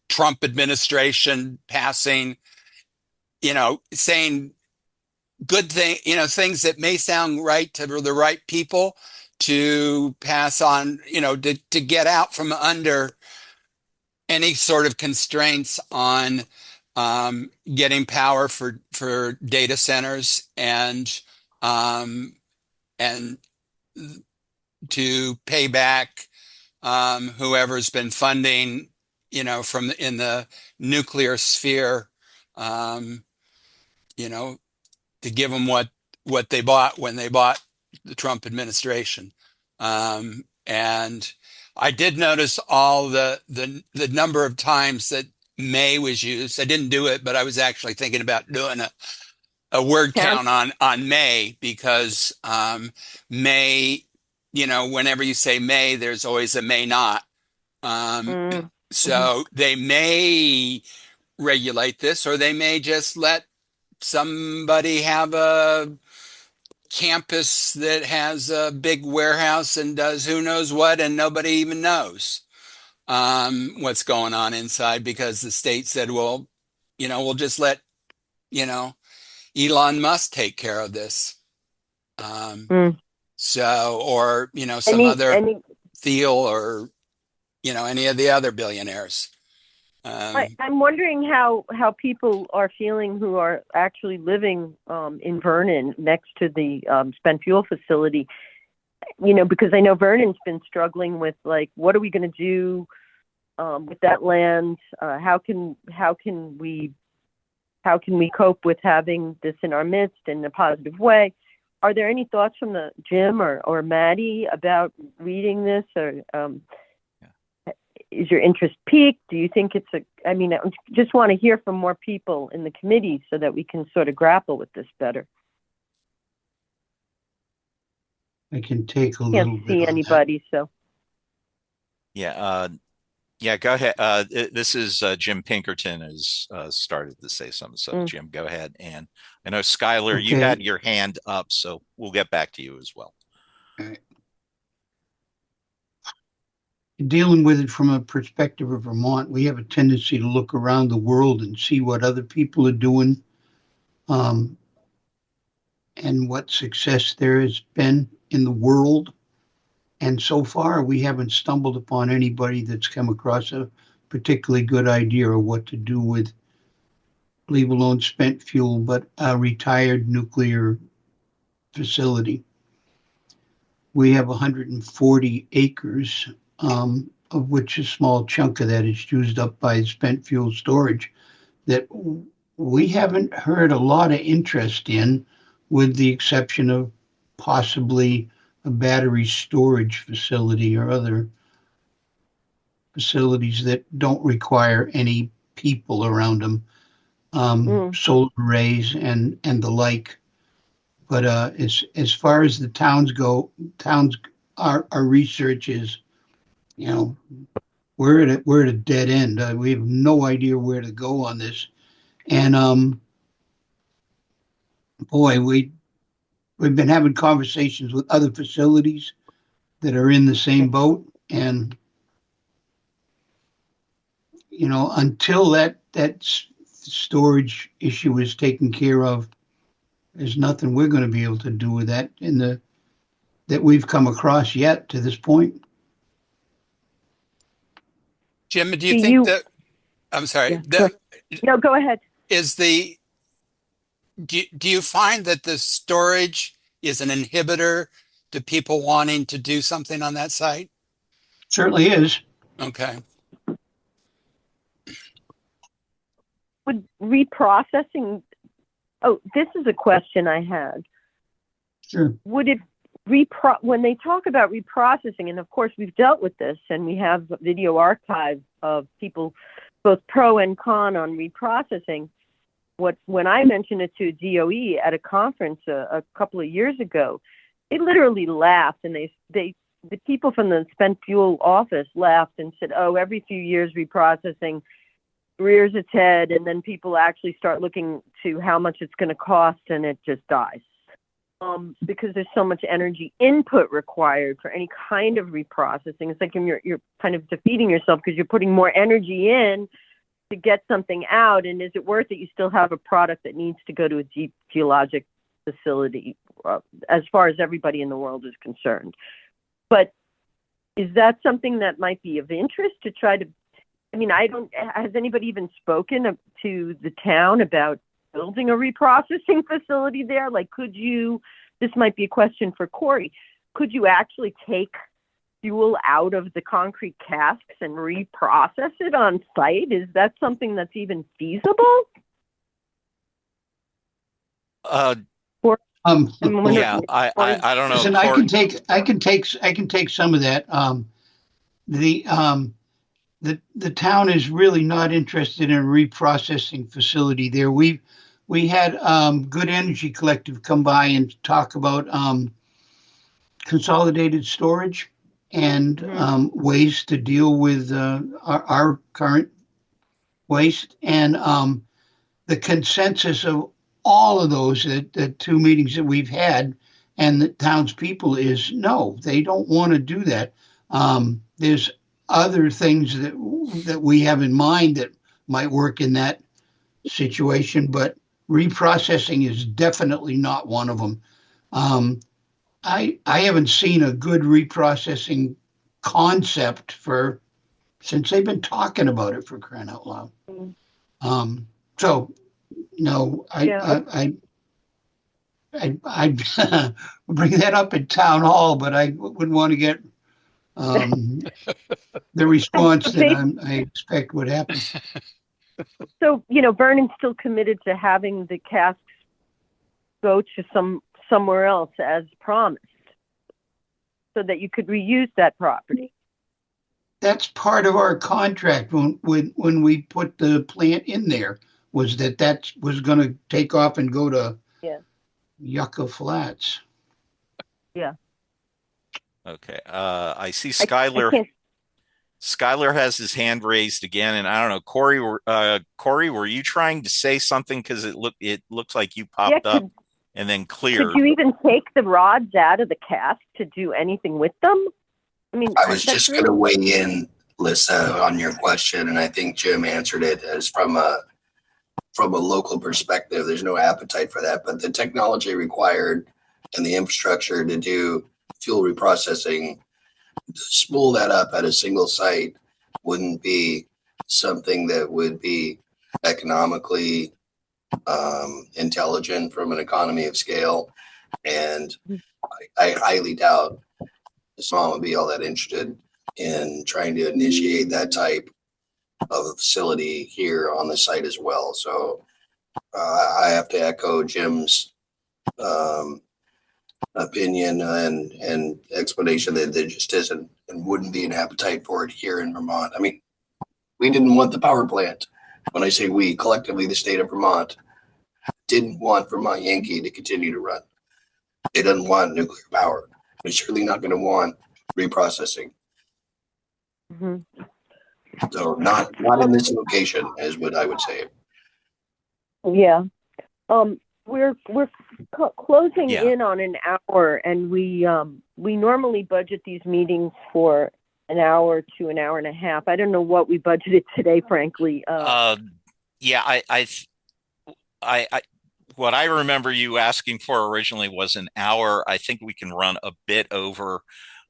S6: Trump administration passing, saying good things that may sound right to the right people to pass on, to get out from under any sort of constraints on getting power for data centers and to pay back whoever's been funding, from in the nuclear sphere, to give them what they bought when they bought the Trump administration. And I did notice all the number of times that May was used. I didn't do it, but I was actually thinking about doing a word count on May, because May, whenever you say May, there's always a may not. So they may regulate this, or they may just let somebody have a campus that has a big warehouse and does who knows what, and nobody even knows what's going on inside, because the state said, well, we'll just let, Elon Musk take care of this. So, or, Thiel, or, any of the other billionaires.
S1: I'm wondering how people are feeling who are actually living in Vernon next to the spent fuel facility, because I know Vernon's been struggling with, like, what are we going to do with that land? How can we cope with having this in our midst in a positive way? Are there any thoughts from the Jim or Maddie about reading this, or is your interest peaked? Do you think I just want to hear from more people in the committee so that we can sort of grapple with this better.
S9: I can take a little bit.
S1: Can't see anybody, so.
S2: Yeah, go ahead. This is Jim Pinkerton has started to say something. So Jim, go ahead. And I know Skylar,
S9: Okay.
S2: You had your hand up, so we'll get back to you as well.
S9: All right. Dealing with it from a perspective of Vermont, we have a tendency to look around the world and see what other people are doing, and what success there has been in the world. And so far, we haven't stumbled upon anybody that's come across a particularly good idea of what to do with, leave alone spent fuel, but a retired nuclear facility. We have 140 acres, of which a small chunk of that is used up by spent fuel storage, that we haven't heard a lot of interest in, with the exception of possibly a battery storage facility or other facilities that don't require any people around them, solar arrays and the like. But as far as the towns go, our research is, we're at a dead end. We have no idea where to go on this, and boy, we've been having conversations with other facilities that are in the same boat, and until that storage issue is taken care of, there's nothing we're going to be able to do with that that we've come across yet to this point.
S6: Jim, do you think that? I'm sorry.
S1: Yeah, no, go ahead.
S6: Do you find that the storage is an inhibitor to people wanting to do something on that site?
S9: Certainly is.
S6: Okay.
S1: Would reprocessing Oh, this is a question I had.
S9: Sure.
S1: Would it when they talk about reprocessing, and of course we've dealt with this, and we have video archives of people, both pro and con, on reprocessing. When I mentioned it to DOE at a conference a couple of years ago, they literally laughed, and the people from the spent fuel office laughed and said, "Oh, every few years reprocessing rears its head, and then people actually start looking to how much it's going to cost, and it just dies." Because there's so much energy input required for any kind of reprocessing. It's like you're kind of defeating yourself because you're putting more energy in to get something out. And is it worth it? You still have a product that needs to go to a deep geologic facility, as far as everybody in the world is concerned. But is that something that might be of interest to try to, has anybody even spoken to the town about building a reprocessing facility there? Like, this might be a question for Corey, could you actually take fuel out of the concrete casks and reprocess it on site? Is that something that's even feasible?
S2: Yeah, I don't know.
S9: Listen, I can take some of that. The town is really not interested in a reprocessing facility there. We had Good Energy Collective come by and talk about consolidated storage and ways to deal with our current waste. And the consensus of all of those, the two meetings that we've had and the townspeople, is no, they don't want to do that. There's other things that we have in mind that might work in that situation, but reprocessing is definitely not one of them. I haven't seen a good reprocessing concept since they've been talking about it, for crying out loud. So no, I bring that up at town hall, but I wouldn't want to get the response that I expect would happen.
S1: So, Vernon's still committed to having the casks go to somewhere else as promised, so that you could reuse that property.
S9: That's part of our contract when we put the plant in there, was that was going to take off and go to Yucca Flats.
S1: Yeah.
S2: Okay. I see Skylar. Skylar has his hand raised again, and I don't know, Corey. Corey, were you trying to say something? Because it looks like you popped up and then cleared.
S1: Could you even take the rods out of the cask to do anything with them?
S3: I was just going to weigh in, Lisa, on your question, and I think Jim answered it as from a local perspective. There's no appetite for that, but the technology required and the infrastructure to do fuel reprocessing, to spool that up at a single site, wouldn't be something that would be economically intelligent from an economy of scale. And I highly doubt the SMAW would be all that interested in trying to initiate that type of a facility here on the site as well. So I have to echo Jim's opinion and explanation that there just isn't and wouldn't be an appetite for it here in Vermont. We didn't want the power plant. When I say we, collectively, the state of Vermont didn't want Vermont Yankee to continue to run. It doesn't want nuclear power. It's certainly not going to want reprocessing. So not in this location is what I would say.
S1: Yeah. We're closing in on an hour, and we normally budget these meetings for an hour to an hour and a half. I don't know what we budgeted today, frankly.
S2: What I remember you asking for originally was an hour. I think we can run a bit over.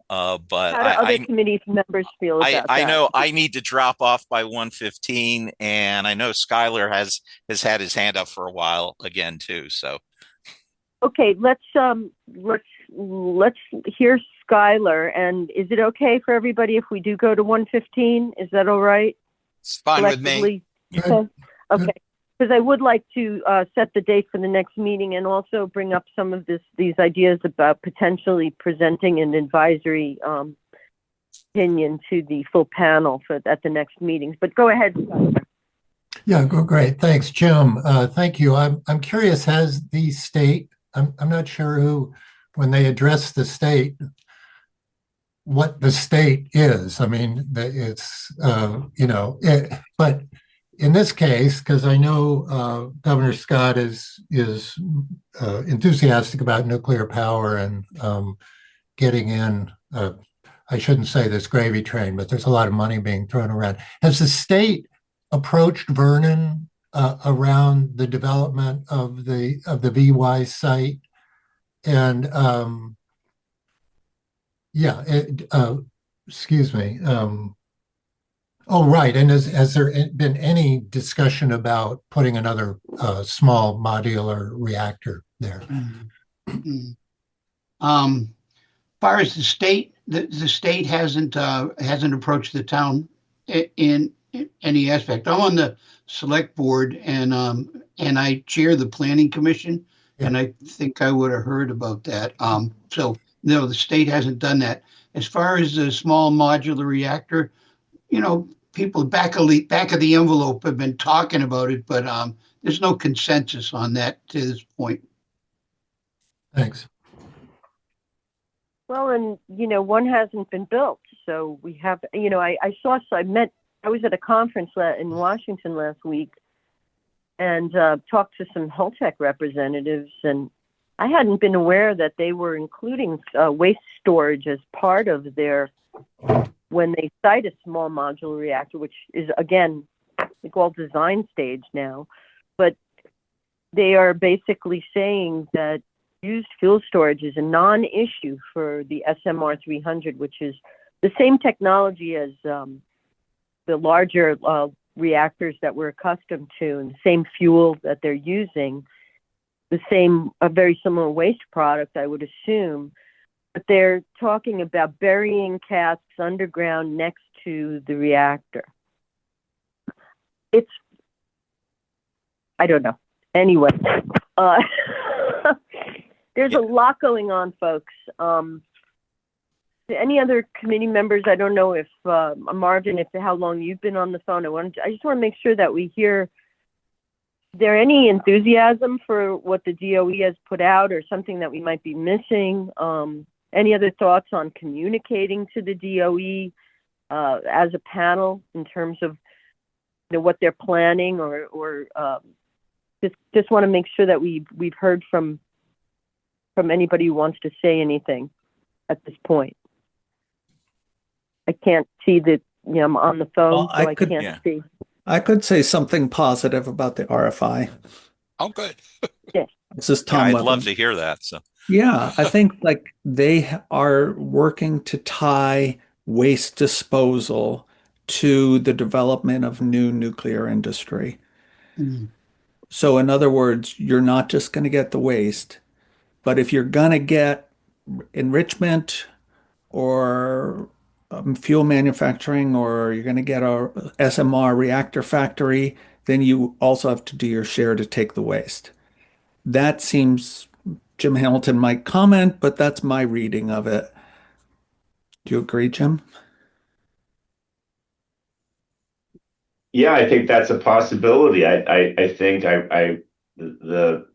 S2: But
S1: how do other committee members feel about that?
S2: I know I need to drop off by 1:15, and I know Skylar has had his hand up for a while again too. So,
S1: okay, let's hear Skylar. And is it okay for everybody if we do go to 1:15? Is that all right?
S6: It's fine with me.
S1: Okay. because I would like to set the date for the next meeting and also bring up some of these ideas about potentially presenting an advisory opinion to the full panel at the next meetings. But go ahead, Scott.
S4: Yeah, great. Thanks, Jim. Thank you. I'm curious, has the state, I'm not sure who, when they address the state, what the state is. I mean, it's, but in this case, because I know Governor Scott is enthusiastic about nuclear power and getting in, I shouldn't say this gravy train, but there's a lot of money being thrown around. Has the state approached Vernon around the development of the VY site? And excuse me. Oh, right. And has there been any discussion about putting another small modular reactor there?
S9: Far as the state, the state hasn't approached the town in any aspect. I'm on the select board and I chair the planning commission, and I think I would have heard about that. So no, the state hasn't done that. As far as the small modular reactor, people back of the envelope have been talking about it, but there's no consensus on that to this point.
S4: Thanks.
S1: Well, and one hasn't been built, so we have. I was at a conference in Washington last week, and talked to some Holtec representatives, and I hadn't been aware that they were including waste storage as part of their, when they cite a small modular reactor, which is, again, like all design stage now, but they are basically saying that used fuel storage is a non-issue for the SMR 300, which is the same technology as the larger reactors that we're accustomed to, and the same fuel that they're using, the same, a very similar waste product, I would assume. But they're talking about burying casks underground next to the reactor. I don't know. Anyway, there's a lot going on, folks. Any other committee members? I don't know if Marvin, how long you've been on the phone. I just want to make sure that we hear. Is there any enthusiasm for what the DOE has put out, or something that we might be missing? Any other thoughts on communicating to the DOE as a panel in terms of what they're planning, or just want to make sure that we've heard from anybody who wants to say anything at this point. I can't see that, I'm on the phone, so I can't see.
S7: I could say something positive about the RFI.
S6: Oh, good.
S1: Yes.
S7: This is Tom
S2: I'd
S7: Webler.
S2: love to hear that. So
S7: yeah, I think they are working to tie waste disposal to the development of new nuclear industry.
S9: Mm.
S7: So in other words, you're not just going to get the waste, but if you're going to get enrichment or fuel manufacturing, or you're going to get a SMR reactor factory, then you also have to do your share to take the waste. That seems, Jim Hamilton might comment, but that's my reading of it. Do you agree, Jim?
S8: Yeah, I think that's a possibility. I think the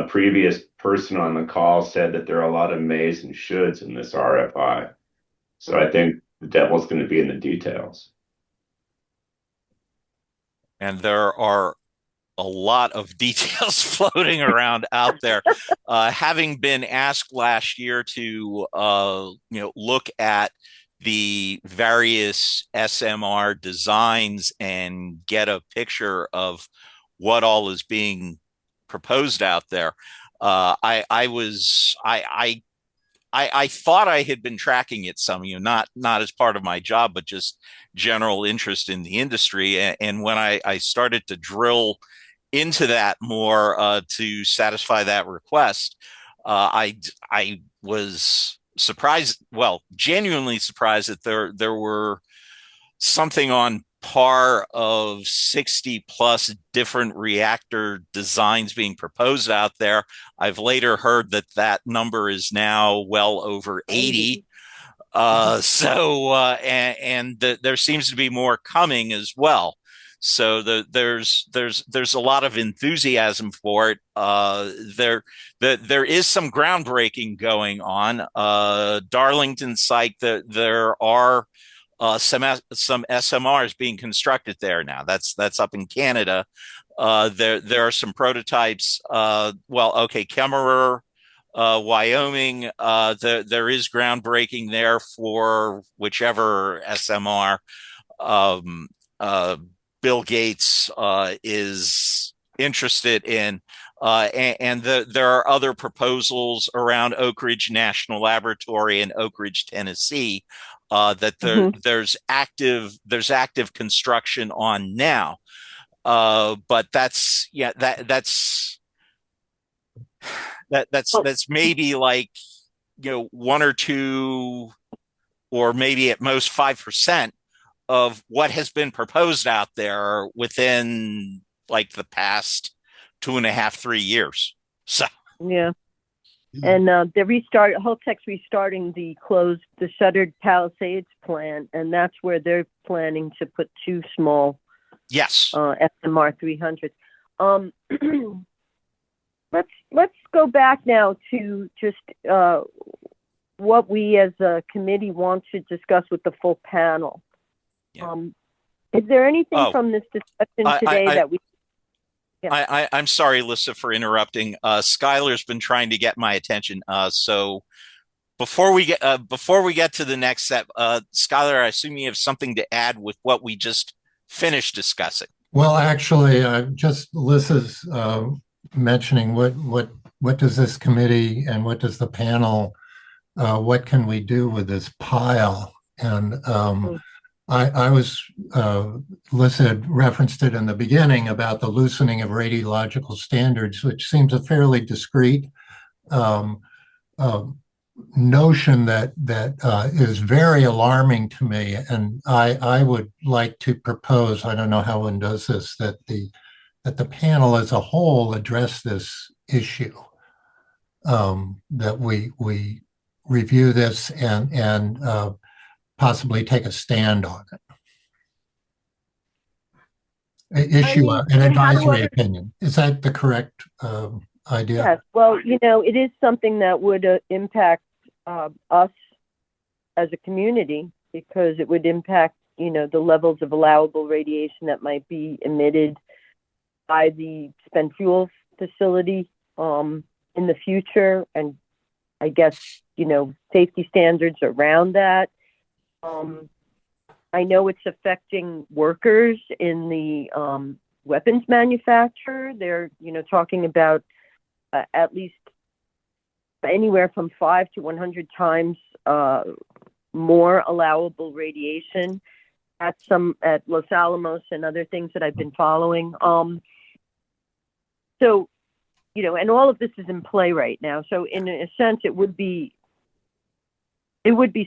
S8: previous person on the call said that there are a lot of mays and shoulds in this RFI. So I think the devil's going to be in the details.
S2: and there are a lot of details floating around out there. Having been asked last year to look at the various SMR designs and get a picture of what all is being proposed out there, I thought I had been tracking it some, not as part of my job, but just general interest in the industry. And when I started to drill into that more to satisfy that request, I was surprised, well, genuinely surprised that there were something on par of 60 plus different reactor designs being proposed out there. I've later heard that that number is now well over 80. There seems to be more coming as well. So there's a lot of enthusiasm for it. There is some groundbreaking going on. Darlington site, there are some SMRs being constructed there now. That's up in Canada. There are some prototypes. Kemmerer, Wyoming. There is groundbreaking there for whichever SMR Bill Gates is interested in. There are other proposals around Oak Ridge National Laboratory in Oak Ridge, Tennessee, that there's active construction on now. But that's maybe like, 1 or 2, or maybe at most 5% of what has been proposed out there within like the past 2.5, 3 years. So
S1: yeah. And Holtec's restarting the shuttered Palisades plant, and that's where they're planning to put 2 small SMR 300s. Let's go back now to just what we as a committee want to discuss with the full panel. Yeah. Is there anything from this discussion today that we? Yeah.
S2: I'm sorry, Lisa, for interrupting. Skylar's been trying to get my attention. So before we get to the next step, Skylar, I assume you have something to add with what we just finished discussing.
S4: Well, actually, just Lisa's mentioning what does this committee and what does the panel, what can we do with this pile? And I was, Lisa had referenced it in the beginning about the loosening of radiological standards, which seems a fairly discrete notion that is very alarming to me. And I would like to propose, I don't know how one does this, that the panel as a whole address this issue, that we review this and possibly take a stand on it. Issue an advisory opinion. Is that the correct idea?
S1: Yes. Well, it is something that would impact us as a community, because it would impact, the levels of allowable radiation that might be emitted by the spent fuel facility in the future, and I guess, safety standards around that. I know it's affecting workers in the weapons manufacturer. They're, talking about at least anywhere from 5 to 100 times more allowable radiation at Los Alamos and other things that I've been following. So, and all of this is in play right now. So in a sense, it would be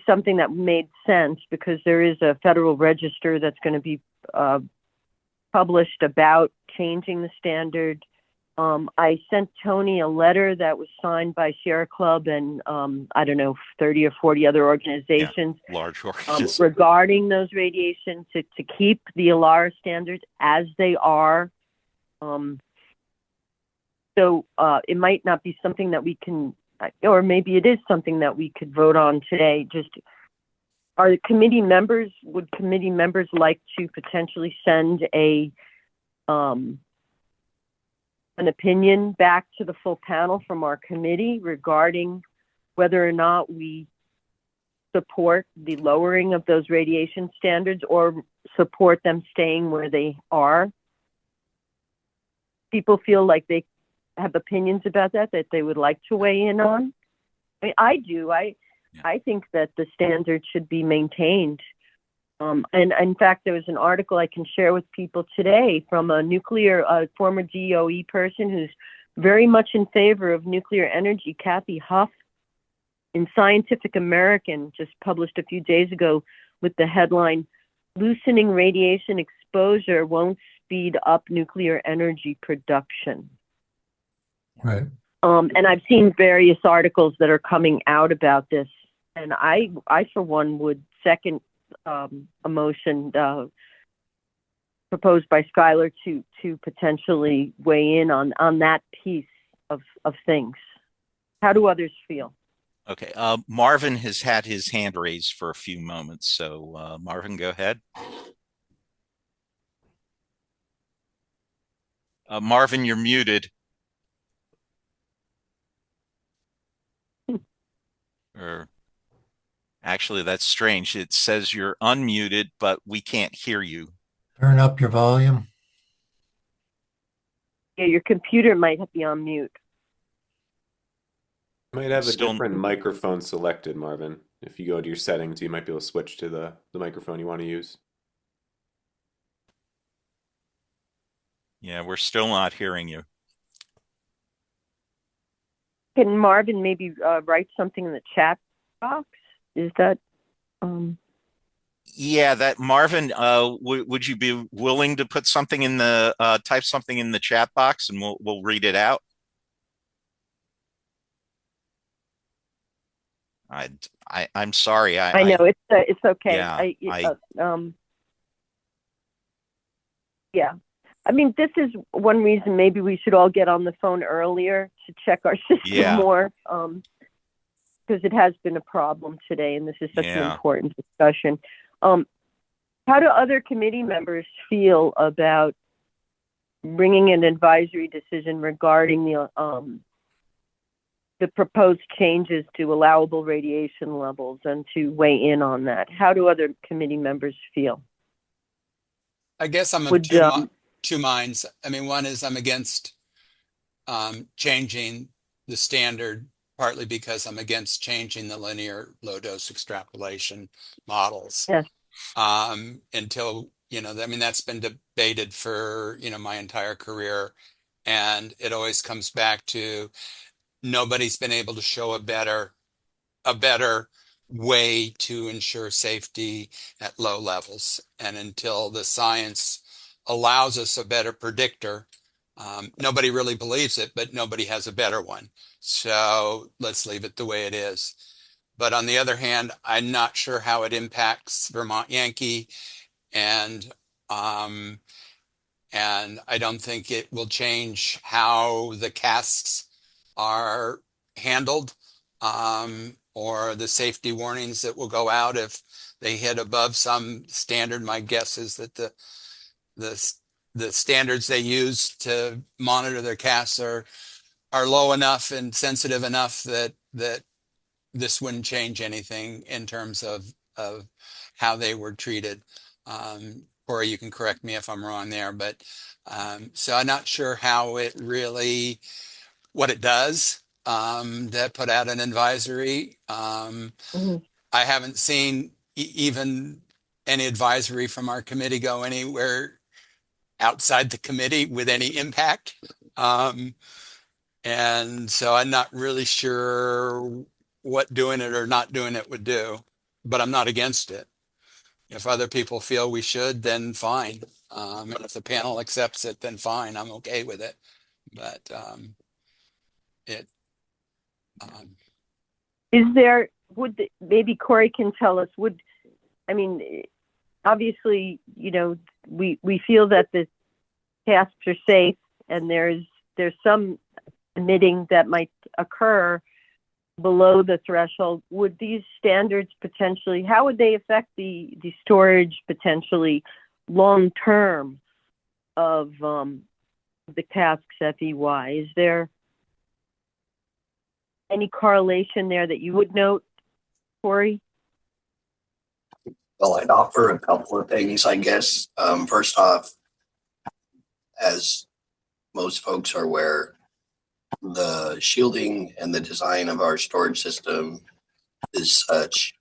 S1: something that made sense, because there is a federal register that's going to be published about changing the standard. I sent Tony a letter that was signed by Sierra Club and 30 or 40 other organizations,
S2: large organizations,
S1: regarding those radiation to keep the ALARA standards as they are. So it might not be something that we can, or maybe it is something that we could vote on today. Just, would committee members like to potentially send an opinion back to the full panel from our committee regarding whether or not we support the lowering of those radiation standards or support them staying where they are? People feel like they have opinions about that they would like to weigh in on. I mean, I do. I think that the standard should be maintained. And in fact, there was an article I can share with people today from a former DOE person who's very much in favor of nuclear energy, Kathy Huff, in Scientific American, just published a few days ago with the headline, loosening radiation exposure won't speed up nuclear energy production.
S4: Right.
S1: And I've seen various articles that are coming out about this, and I for one would second a motion proposed by Schuyler to potentially weigh in on that piece of things. How do others feel?
S2: Okay. Marvin has had his hand raised for a few moments, so Marvin, go ahead. Marvin, you're muted. Or actually, that's strange. It says you're unmuted, but we can't hear you.
S4: Turn up your volume.
S1: Yeah, your computer might be on mute.
S10: You might have a
S2: Still-
S10: different microphone selected, Marvin. If you go to your settings, you might be able to switch to the microphone you want to use.
S2: Yeah, we're still not hearing you.
S1: Can Marvin maybe write something in the chat box? Is that?
S2: Yeah, that Marvin, would you be willing to put something in the type something in the chat box, and we'll read it out? I'm sorry.
S1: I know it's okay.
S2: Yeah,
S1: Yeah. I mean, this is one reason maybe we should all get on the phone earlier to check our system more, because it has been a problem today, and this is such an important discussion. How do other committee members feel about bringing an advisory decision regarding the proposed changes to allowable radiation levels and to weigh in on that? How do other committee members feel?
S6: I guess I'm of two minds. I mean, one is I'm against changing the standard, partly because I'm against changing the linear low dose extrapolation models.
S1: Yes.
S6: Until, I mean, that's been debated for, my entire career. And it always comes back to nobody's been able to show a better way to ensure safety at low levels. And until the science allows us a better predictor, nobody really believes it, but nobody has a better one. So let's leave it the way it is. But on the other hand, I'm not sure how it impacts Vermont Yankee, and I don't think it will change how the casks are handled, or the safety warnings that will go out if they hit above some standard. My guess is that the standards they use to monitor their casks are low enough and sensitive enough that this wouldn't change anything in terms of how they were treated. Corey, you can correct me if I'm wrong there, but so I'm not sure how it really, what it does, that put out an advisory. I haven't seen even any advisory from our committee go anywhere outside the committee with any impact. And so I'm not really sure what doing it or not doing it would do, but I'm not against it. If other people feel we should, then fine. And if the panel accepts it, then fine. I'm okay with it. But
S1: is there, maybe Corey can tell us, obviously, we feel that the tasks are safe, and there's some emitting that might occur below the threshold. Would these standards potentially, how would they affect the storage potentially long term of the casks FEY? Is there any correlation there that you would note, Corey?
S3: Well, I'd offer a couple of things, I guess. First off, as most folks are aware, the shielding and the design of our storage system is such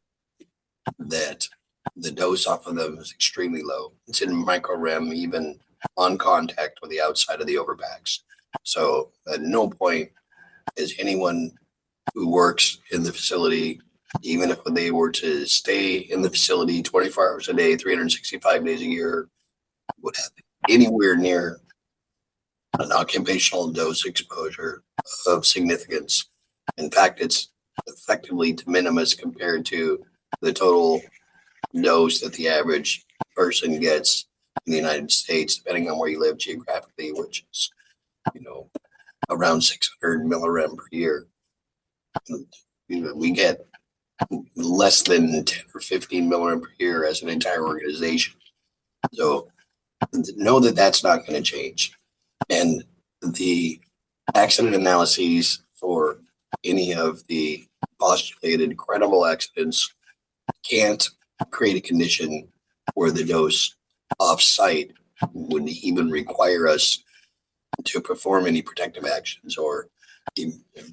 S3: that the dose off of them is extremely low. It's in micro rem, even on contact with the outside of the overpacks. So at no point is anyone who works in the facility even if they were to stay in the facility 24 hours a day, 365 days a year, would have anywhere near an occupational dose exposure of significance. In fact, it's effectively de minimis compared to the total dose that the average person gets in the United States, depending on where you live geographically, which is, around 600 millirem per year. We get less than 10 or 15 millirem per year as an entire organization. So know that that's not going to change. And the accident analyses for any of the postulated credible accidents can't create a condition where the dose off-site would even require us to perform any protective actions or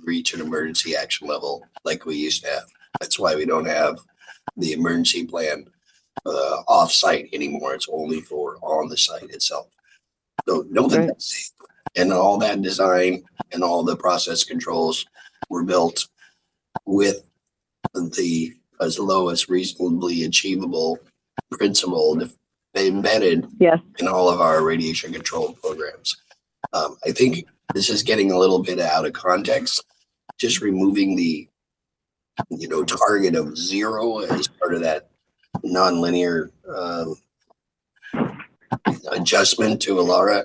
S3: reach an emergency action level like we used to have. That's why we don't have the emergency plan off-site anymore. It's only for on the site itself. So know that that's safe. And all that design and all the process controls were built with the as low as reasonably achievable principle embedded in all of our radiation control programs. I think this is getting a little bit out of context. Just removing the target of 0 as part of that nonlinear adjustment to ALARA.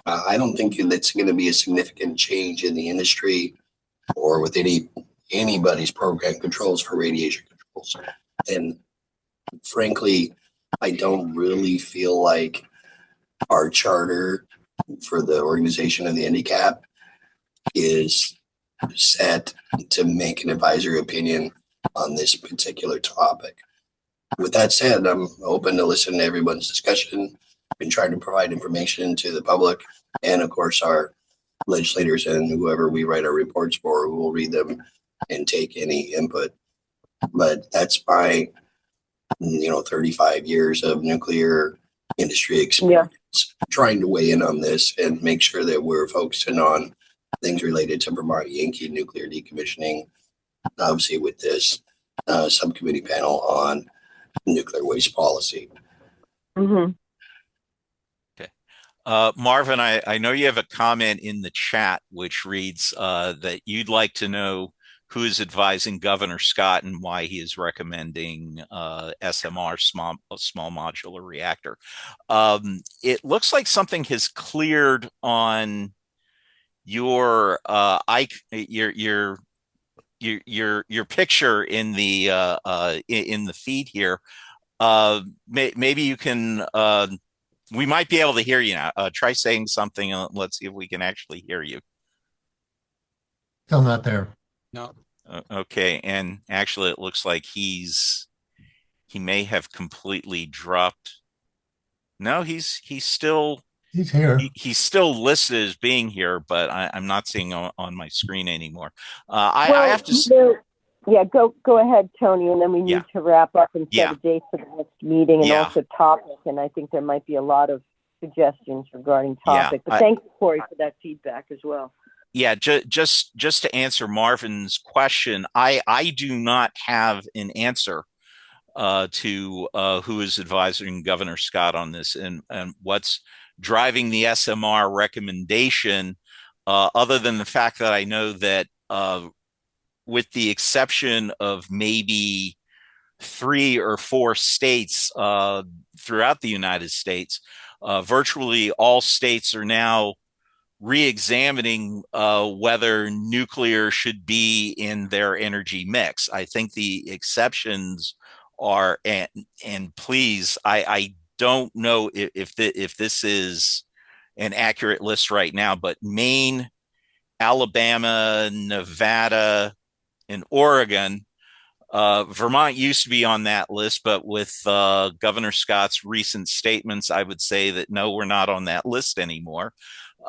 S3: I don't think that's going to be a significant change in the industry or with anybody's program controls for radiation controls. And frankly, I don't really feel like our charter for the organization of the NDCAP is set to make an advisory opinion on this particular topic. With that said, I'm open to listen to everyone's discussion and try to provide information to the public and, of course, our legislators and whoever we write our reports for, who will read them and take any input. But that's my 35 years of nuclear industry experience, trying to weigh in on this and make sure that we're focusing on things related to Vermont Yankee nuclear decommissioning, obviously with this subcommittee panel on nuclear waste policy.
S1: Mm-hmm.
S2: Okay. Marvin, I know you have a comment in the chat which reads that you'd like to know who is advising Governor Scott and why he is recommending SMR, small modular reactor. It looks like something has cleared on your picture in the feed here. Maybe you can. We might be able to hear you now. Try saying something. Let's see if we can actually hear you.
S4: Still not there.
S6: No.
S2: Okay, and actually, it looks like he may have completely dropped. No, he's still.
S4: He's here.
S2: He's still listed as being here, but I'm not seeing on my screen anymore. I have to.
S1: Go ahead, Tony, and then we need to wrap up and set a date for the next meeting and also topic. And I think there might be a lot of suggestions regarding topic. But thank you, Corey, for that feedback as well.
S2: Yeah, just to answer Marvin's question, I do not have an answer to who is advising Governor Scott on this and what's driving the SMR recommendation, other than the fact that I know that with the exception of maybe 3 or 4 states throughout the United States, virtually all states are now re-examining whether nuclear should be in their energy mix. I think the exceptions are, and please, I don't know if this is an accurate list right now, but Maine, Alabama, Nevada, and Oregon. Vermont used to be on that list, but with Governor Scott's recent statements, I would say that no, we're not on that list anymore.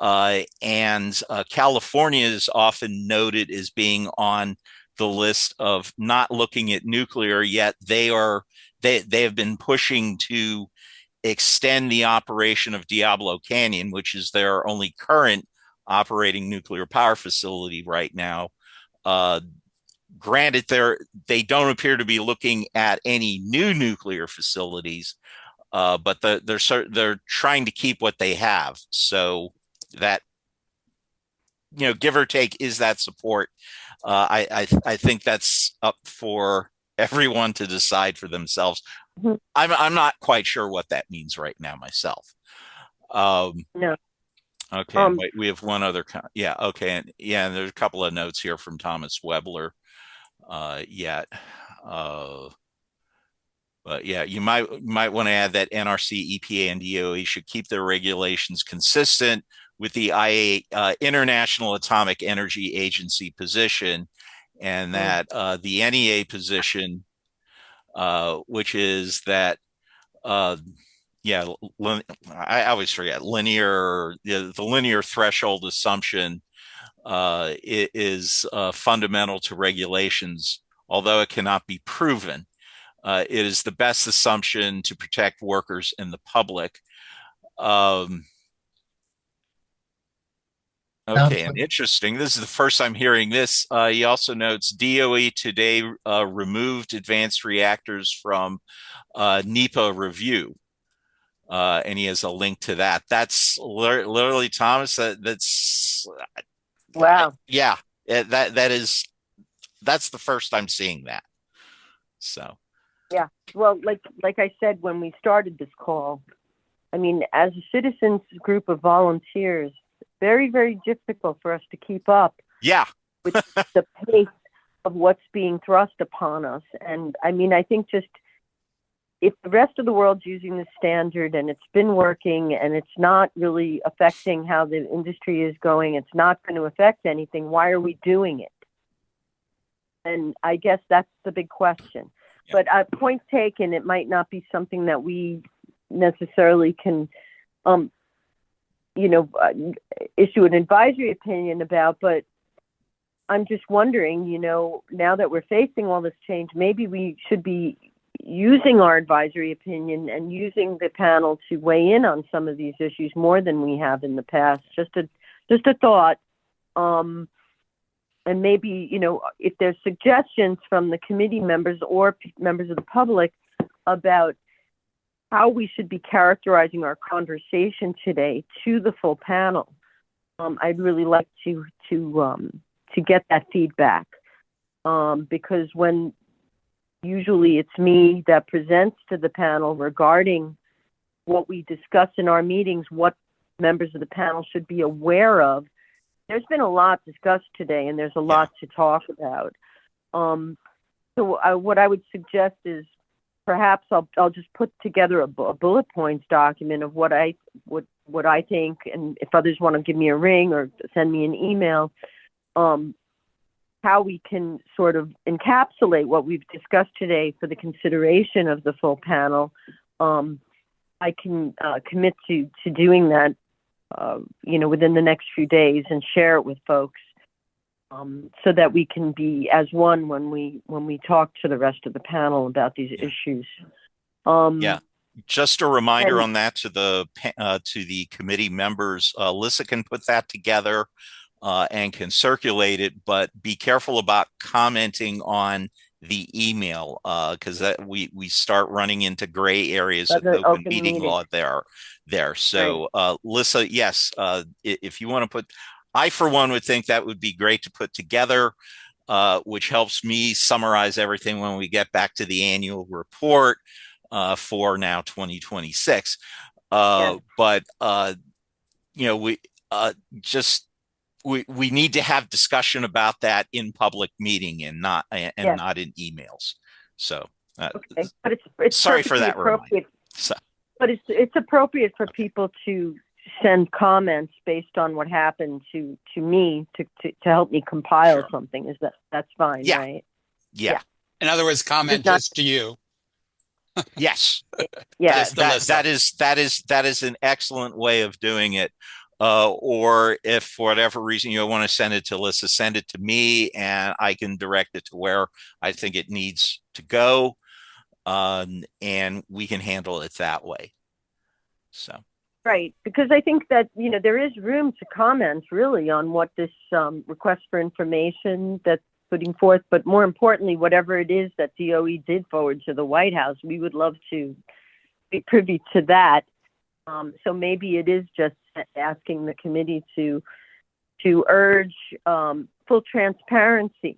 S2: And California is often noted as being on the list of not looking at nuclear, yet they have been pushing to extend the operation of Diablo Canyon, which is their only current operating nuclear power facility right now, granted, they don't appear to be looking at any new nuclear facilities, but they're trying to keep what they have. So that, give or take, is that support? I think that's up for everyone to decide for themselves.
S1: Mhm.
S2: I'm not quite sure what that means right now myself.
S1: No.
S2: Okay, and wait, we have one other. Okay, and there's a couple of notes here from Thomas Webler. But yeah, you might want to add that NRC, EPA, and DOE should keep their regulations consistent with the International Atomic Energy Agency position, and that the NEA position, which is that, I always forget the linear threshold assumption is fundamental to regulations, although it cannot be proven. It is the best assumption to protect workers and the public. Okay, and interesting. This is the first I'm hearing this. He also notes DOE today removed advanced reactors from NEPA review. And he has a link to that. That's literally, Thomas, that's
S1: Wow.
S2: That's the first I'm seeing that. So.
S1: Yeah. Well, like I said when we started this call, I mean, as a citizens group of volunteers, very, very difficult for us to keep up.
S2: Yeah.
S1: With the pace of what's being thrust upon us. And I mean, I think just if the rest of the world's using the standard and it's been working and it's not really affecting how the industry is going, it's not going to affect anything, why are we doing it? And I guess that's the big question. Yeah. But point taken, it might not be something that we necessarily can, issue an advisory opinion about. But I'm just wondering, now that we're facing all this change, maybe we should be using our advisory opinion and using the panel to weigh in on some of these issues more than we have in the past. Just a thought. And maybe, if there's suggestions from the committee members or members of the public about how we should be characterizing our conversation today to the full panel, I'd really like to get that feedback. Because when usually it's me that presents to the panel regarding what we discuss in our meetings, what members of the panel should be aware of. There's been a lot discussed today, and there's a lot to talk about. So what I would suggest is perhaps I'll just put together a bullet points document of what I think, and if others want to give me a ring or send me an email, how we can sort of encapsulate what we've discussed today for the consideration of the full panel. I can commit to doing that within the next few days and share it with folks, so that we can be as one when we talk to the rest of the panel about these issues.
S2: Just a reminder on that to the committee members. Alyssa can put that together and can circulate it, but be careful about commenting on the email, because we start running into gray areas with open meeting law there. So, Alyssa, yes, if you want to put, I for one would think that would be great to put together, which helps me summarize everything when we get back to the annual report for now 2026. But we need to have discussion about that in public meeting and not in emails. So,
S1: okay. But it's
S2: sorry for that reminder.
S1: But it's appropriate for people to send comments based on what happened to me to help me compile something. That's fine, right?
S2: Yeah.
S6: In other words, comment just to you.
S2: Yes. That is an excellent way of doing it. Or if for whatever reason you want to send it to Alyssa, send it to me and I can direct it to where I think it needs to go. And we can handle it that way. So.
S1: Right. Because I think that, there is room to comment really on what this request for information that putting forth. But more importantly, whatever it is that DOE did forward to the White House, we would love to be privy to that. So maybe it is just asking the committee to urge full transparency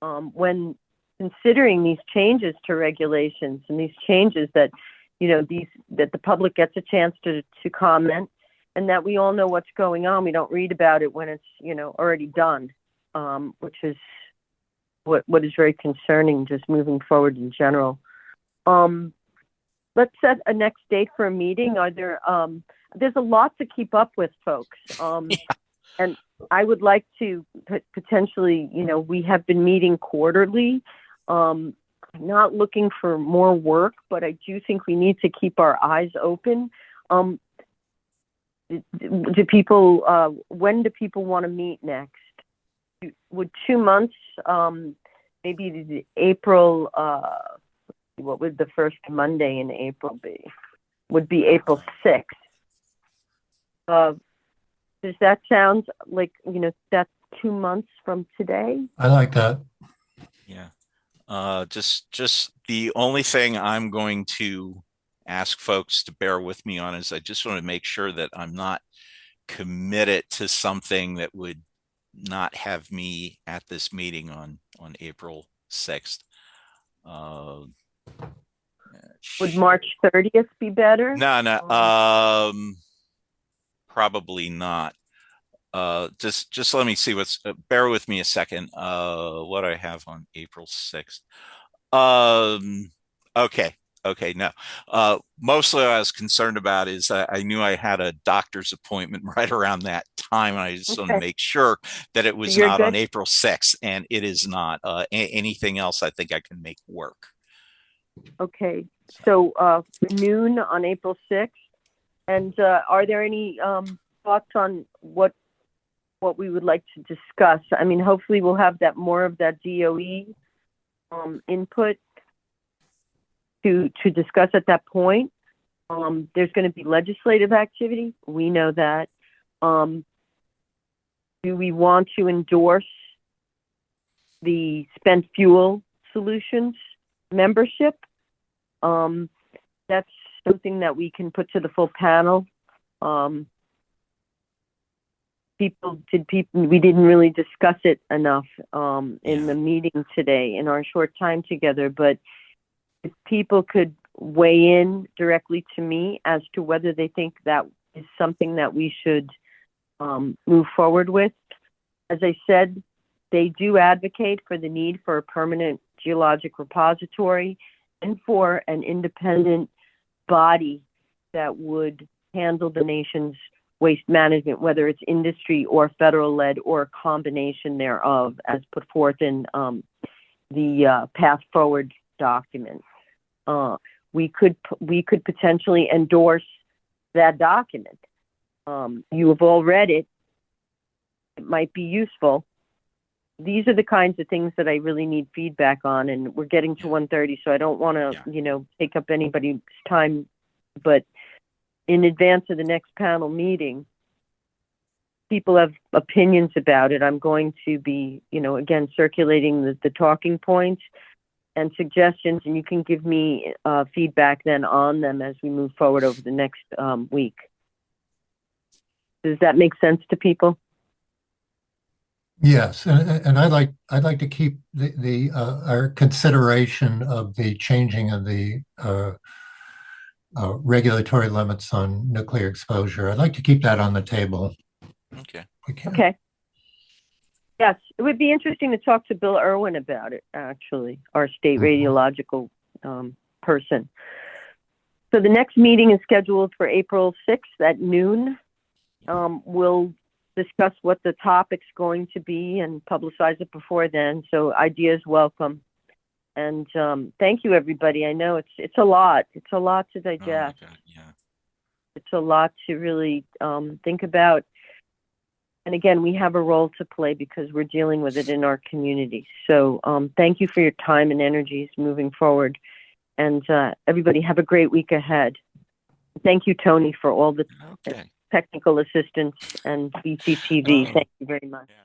S1: when considering these changes to regulations and these changes that, that the public gets a chance to comment, and that we all know what's going on. We don't read about it when it's, already done, which is what is very concerning just moving forward in general. Let's set a next date for a meeting. There's a lot to keep up with, folks. And I would like to potentially, we have been meeting quarterly. Not looking for more work, but I do think we need to keep our eyes open. When do people want to meet next? Would 2 months, maybe the April, what would the first Monday in April be? Would be April 6th. Does that sound like, that's 2 months from today?
S4: I like that.
S2: Yeah. Just the only thing I'm going to ask folks to bear with me on is I just want to make sure that I'm not committed to something that would not have me at this meeting on April 6th.
S1: Would March 30th be better?
S2: No, probably not. Just let me see bear with me a second. What I have on April 6th. Okay, no. Mostly what I was concerned about is I knew I had a doctor's appointment right around that time, and I just wanted to make sure that it was not on April 6th, and it is not. Anything else I think I can make work.
S1: Okay, so noon on April 6th. And are there any thoughts on what we would like to discuss? I mean, hopefully we'll have more of that DOE input to discuss at that point. There's going to be legislative activity. We know that. Do we want to endorse the spent fuel solutions membership? That's something that we can put to the full panel. We didn't really discuss it enough in the meeting today in our short time together, but if people could weigh in directly to me as to whether they think that is something that we should move forward with. As I said, they do advocate for the need for a permanent geologic repository and for an independent body that would handle the nation's waste management, whether it's industry or federal-led or a combination thereof, as put forth in the Path Forward document. We could potentially endorse that document. You have all read it. It might be useful. These are the kinds of things that I really need feedback on, and we're getting to 1:30, so I don't want to, take up anybody's time. But in advance of the next panel meeting, people have opinions about it. I'm going to be, again, circulating the talking points and suggestions, and you can give me feedback then on them as we move forward over the next week. Does that make sense to people?
S4: Yes, and I'd like to keep our consideration of the changing of the regulatory limits on nuclear exposure. I'd like to keep that on the table.
S2: Okay.
S1: Okay. Yes, it would be interesting to talk to Bill Irwin about it, actually, our state radiological person. So the next meeting is scheduled for April 6th at noon. We'll discuss what the topic's going to be and publicize it before then. So ideas welcome. And thank you, everybody. I know it's a lot. It's a lot to digest.
S2: Oh my God, yeah.
S1: It's a lot to really think about. And again, we have a role to play because we're dealing with it in our community. So thank you for your time and energies moving forward. And everybody have a great week ahead. Thank you, Tony, for all the technical assistance and BCTV. Thank you very much.
S2: Yeah.